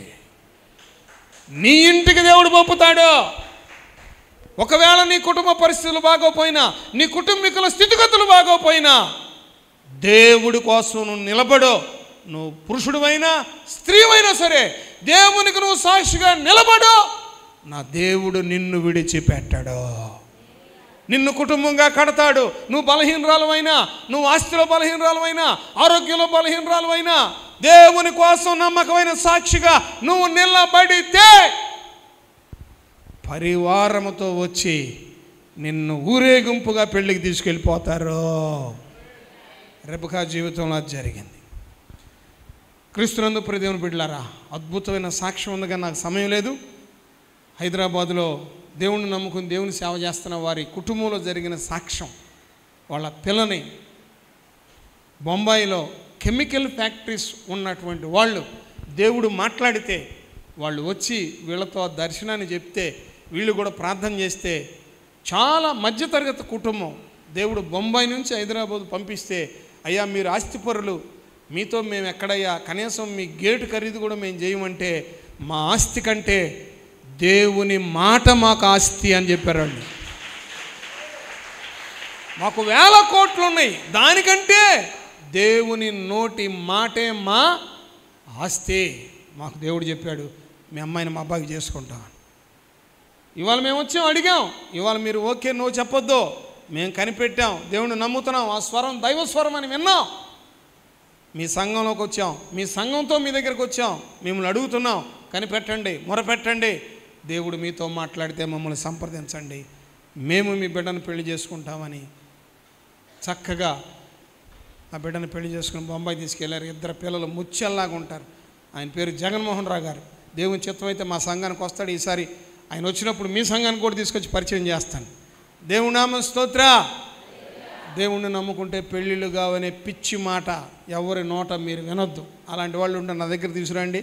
నీ ఇంటికి దేవుడు పంపుతాడు. ఒకవేళ నీ కుటుంబ పరిస్థితులు బాగోపోయినా, నీ కుటుంబీకుల స్థితిగతులు బాగోపోయినా, దేవుడి కోసం నువ్వు నిలబడు. నువ్వు పురుషుడివైనా స్త్రీవైనా సరే దేవునికి నువ్వు సాక్షిగా నిలబడు. నా దేవుడు నిన్ను విడిచిపెట్టాడు, నిన్ను కుటుంబంగా కడతాడు. నువ్వు బలహీనరాలవైనా, నువ్వు ఆస్తిలో బలహీనరాలవైనా, ఆరోగ్యంలో బలహీనరాలవైనా, దేవుని కోసం నమ్మకమైన సాక్షిగా నువ్వు నిలబడితే పరివారముతో వచ్చి నిన్ను ఊరేగింపుగా పెళ్ళికి తీసుకెళ్ళిపోతారు. రెబెకా జీవితంలో అది జరిగింది. క్రీస్తునందు ప్రియ దేవుని బిడ్డలారా, అద్భుతమైన సాక్ష్యం ఉందిగా నాకు సమయం లేదు. హైదరాబాదులో దేవుణ్ణి నమ్ముకుని దేవుని సేవ చేస్తున్న వారి కుటుంబంలో జరిగిన సాక్ష్యం. వాళ్ళ పిల్లని బొంబాయిలో కెమికల్ ఫ్యాక్టరీస్ ఉన్నటువంటి వాళ్ళు దేవుడు మాట్లాడితే వాళ్ళు వచ్చి వీళ్ళతో దర్శనాన్ని చెప్తే, వీళ్ళు కూడా ప్రార్థన చేస్తే, చాలా మధ్యతరగతి కుటుంబం దేవుడు బొంబాయి నుంచి హైదరాబాద్ పంపిస్తే, అయ్యా మీరు ఆస్తిపరులు, మీతో మేము ఎక్కడయ్యా, కనీసం మీ గేటు ఖరీదు కూడా మేము చేయమంటే, మా ఆస్తి కంటే దేవుని మాట మాకు ఆస్తి అని చెప్పారండి. మాకు 1000 కోట్లు ఉన్నాయి, దానికంటే దేవుని నోటి మాటే మా ఆస్తి. మాకు దేవుడు చెప్పాడు, మీ అమ్మాయిని మా అబ్బాయికి చేసుకుంటాం. ఇవాళ మేము వచ్చాం, అడిగాం, ఇవాళ మీరు ఓకే నో చెప్పొద్దు, మేము కనిపెట్టాం, దేవుడిని నమ్ముతున్నాం, ఆ స్వరం దైవ స్వరం అని విన్నాం. మీ సంఘంలోకి వచ్చాం, మీ సంఘంతో మీ దగ్గరికి వచ్చాం, మిమ్మల్ని అడుగుతున్నాం, కనిపెట్టండి, మొరపెట్టండి. దేవుడు మీతో మాట్లాడితే మమ్మల్ని సంప్రదించండి, మేము మీ బిడ్డను పెళ్లి చేసుకుంటామని చక్కగా ఆ బిడ్డను పెళ్లి చేసుకుని బొంబాయి తీసుకెళ్లారు. 2 పిల్లలు ముత్యాల్లాగా ఉంటారు. ఆయన పేరు జగన్మోహన్ రావు గారు. దేవుని చిత్తం అయితే మా సంఘానికి వస్తాడు. ఈసారి ఆయన వచ్చినప్పుడు మీ సంఘానికి కూడా తీసుకొచ్చి పరిచయం చేస్తాను. దేవుని నామం స్తోత్ర. దేవుణ్ణి నమ్ముకుంటే పెళ్ళిళ్ళు కావనే పిచ్చి మాట ఎవరి నోట మీరు వినొద్దు. అలాంటి వాళ్ళు ఉంటే నా దగ్గర తీసుకురండి.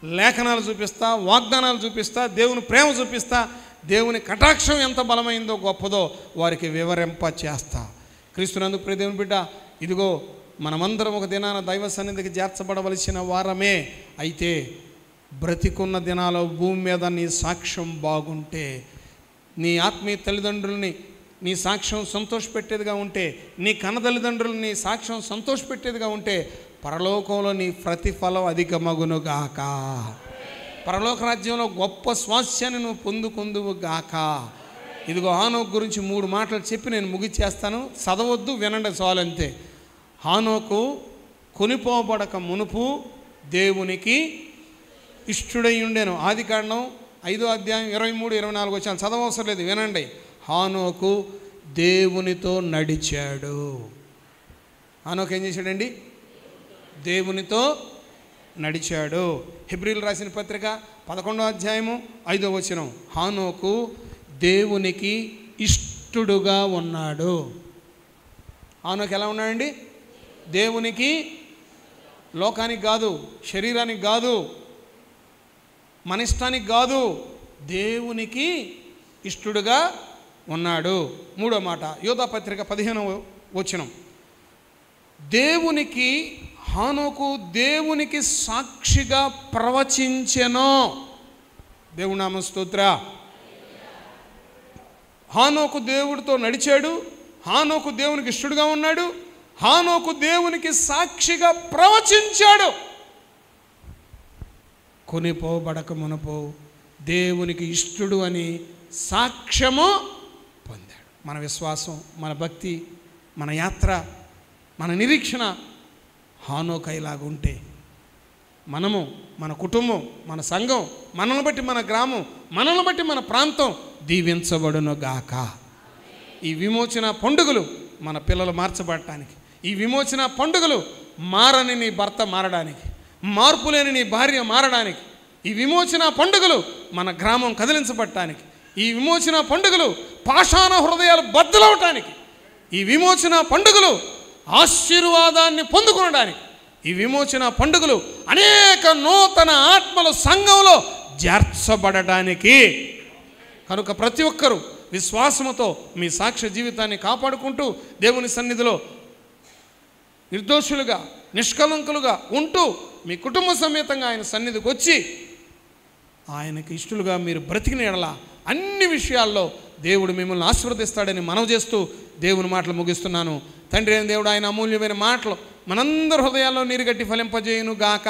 లేఖనాలు చూపిస్తా, వాగ్దానాలు చూపిస్తా, దేవుని ప్రేమ చూపిస్తా, దేవుని కటాక్షం ఎంత బలమైందో గొప్పదో వారికి వివరింప చేస్తా. క్రీస్తునందు ప్రియ దేవుని బిడ్డ, ఇదిగో మనమందరం ఒక దినాన దైవ సన్నిధికి చేర్చబడవలసిన వారమే. అయితే బ్రతికున్న దినాల్లో భూమి మీద నీ సాక్ష్యం బాగుంటే, నీ ఆత్మీయ తల్లిదండ్రుల్ని నీ సాక్ష్యం సంతోషపెట్టేదిగా ఉంటే, నీ కన్న తల్లిదండ్రులు నీ సాక్ష్యం సంతోషపెట్టేదిగా ఉంటే, పరలోకంలో నీ ప్రతిఫలం అధికమగునుగాక. పరలోక రాజ్యంలో గొప్ప స్వాస్యాన్ని నువ్వు పొందుకుందువుగాక. ఇదిగో హానోకు గురించి 3 మాటలు చెప్పి నేను ముగిచేస్తాను. చదవద్దు, వినండి చాలు అంతే. హానోకు కొనిపోబడక మునుపు దేవునికి ఇష్టుడై ఉండెను. ఆదికాండం 5వ అధ్యాయం 23-24 వచ్చాను. చదవవసరం లేదు, వినండి. హానోకు దేవునితో నడిచాడు. హానోకు ఏం చేశాడండి? దేవునితో నడిచాడు. హెబ్రీలు రాసిన పత్రిక 11వ అధ్యాయము 5వ వచనం. హానోకు దేవునికి ఇష్టుడుగా ఉన్నాడు. హానోకు ఎలా ఉన్నాడండి? దేవునికి, లోకానికి కాదు, శరీరానికి కాదు, మన ఇష్టానికి కాదు, దేవునికి ఇష్టుడుగా ఉన్నాడు. 3వ మాట యోధా పత్రిక 15వ వచనం. దేవునికి, హానోకు దేవునికి సాక్షిగా ప్రవచించెను. దేవుని నామ స్తోత్ర. హానోకు దేవుడితో నడిచాడు. హానోకు దేవునికి ఇష్టుడుగా ఉన్నాడు. హానోకు దేవునికి సాక్షిగా ప్రవచించాడు. కొనిపోబడక మునుపు దేవునికి ఇష్టుడు అని సాక్ష్యము పొందాడు. మన విశ్వాసం, మన భక్తి, మన యాత్ర, మన నిరీక్షణ హానోకైలాగా ఉంటే మనము, మన కుటుంబం, మన సంఘం, మనల్ని బట్టి మన గ్రామం, మనల్ని బట్టి మన ప్రాంతం దీవించబడును గాక. ఈ విమోచన పండుగలు మన పిల్లలు మార్చబడటానికి, ఈ విమోచన పండుగలు మారని నీ భర్త మారడానికి, మార్పు లేని నీ భార్య మారడానికి, ఈ విమోచన పండుగలు మన గ్రామం కదిలించబడటానికి, ఈ విమోచన పండుగలు పాషాణ హృదయాలు బద్దలవటానికి, ఈ విమోచన పండుగలు ఆశీర్వాదాన్ని పొందుకొనడానికి, ఈ విమోచన పండుగలు అనేక నూతన ఆత్మల సంఘంలో చేర్చబడటానికి. కనుక ప్రతి ఒక్కరూ విశ్వాసముతో మీ సాక్ష్య జీవితాన్ని కాపాడుకుంటూ దేవుని సన్నిధిలో నిర్దోషులుగా, నిష్కలంకులుగా ఉంటూ మీ కుటుంబ సమేతంగా ఆయన సన్నిధికి వచ్చి ఆయనకి ఇష్టలుగా మీరు బ్రతికిన ఎడల అన్ని విషయాల్లో దేవుడు మిమ్మల్ని ఆశీర్వదిస్తాడని మనవి చేస్తూ దేవుని మాటలు ముగిస్తున్నాను. తండ్రి అయిన దేవుడు ఆయన అమూల్యమైన మాటలు మనందరి హృదయాల్లో నీరుగట్టి ఫలింపజేయును గాక.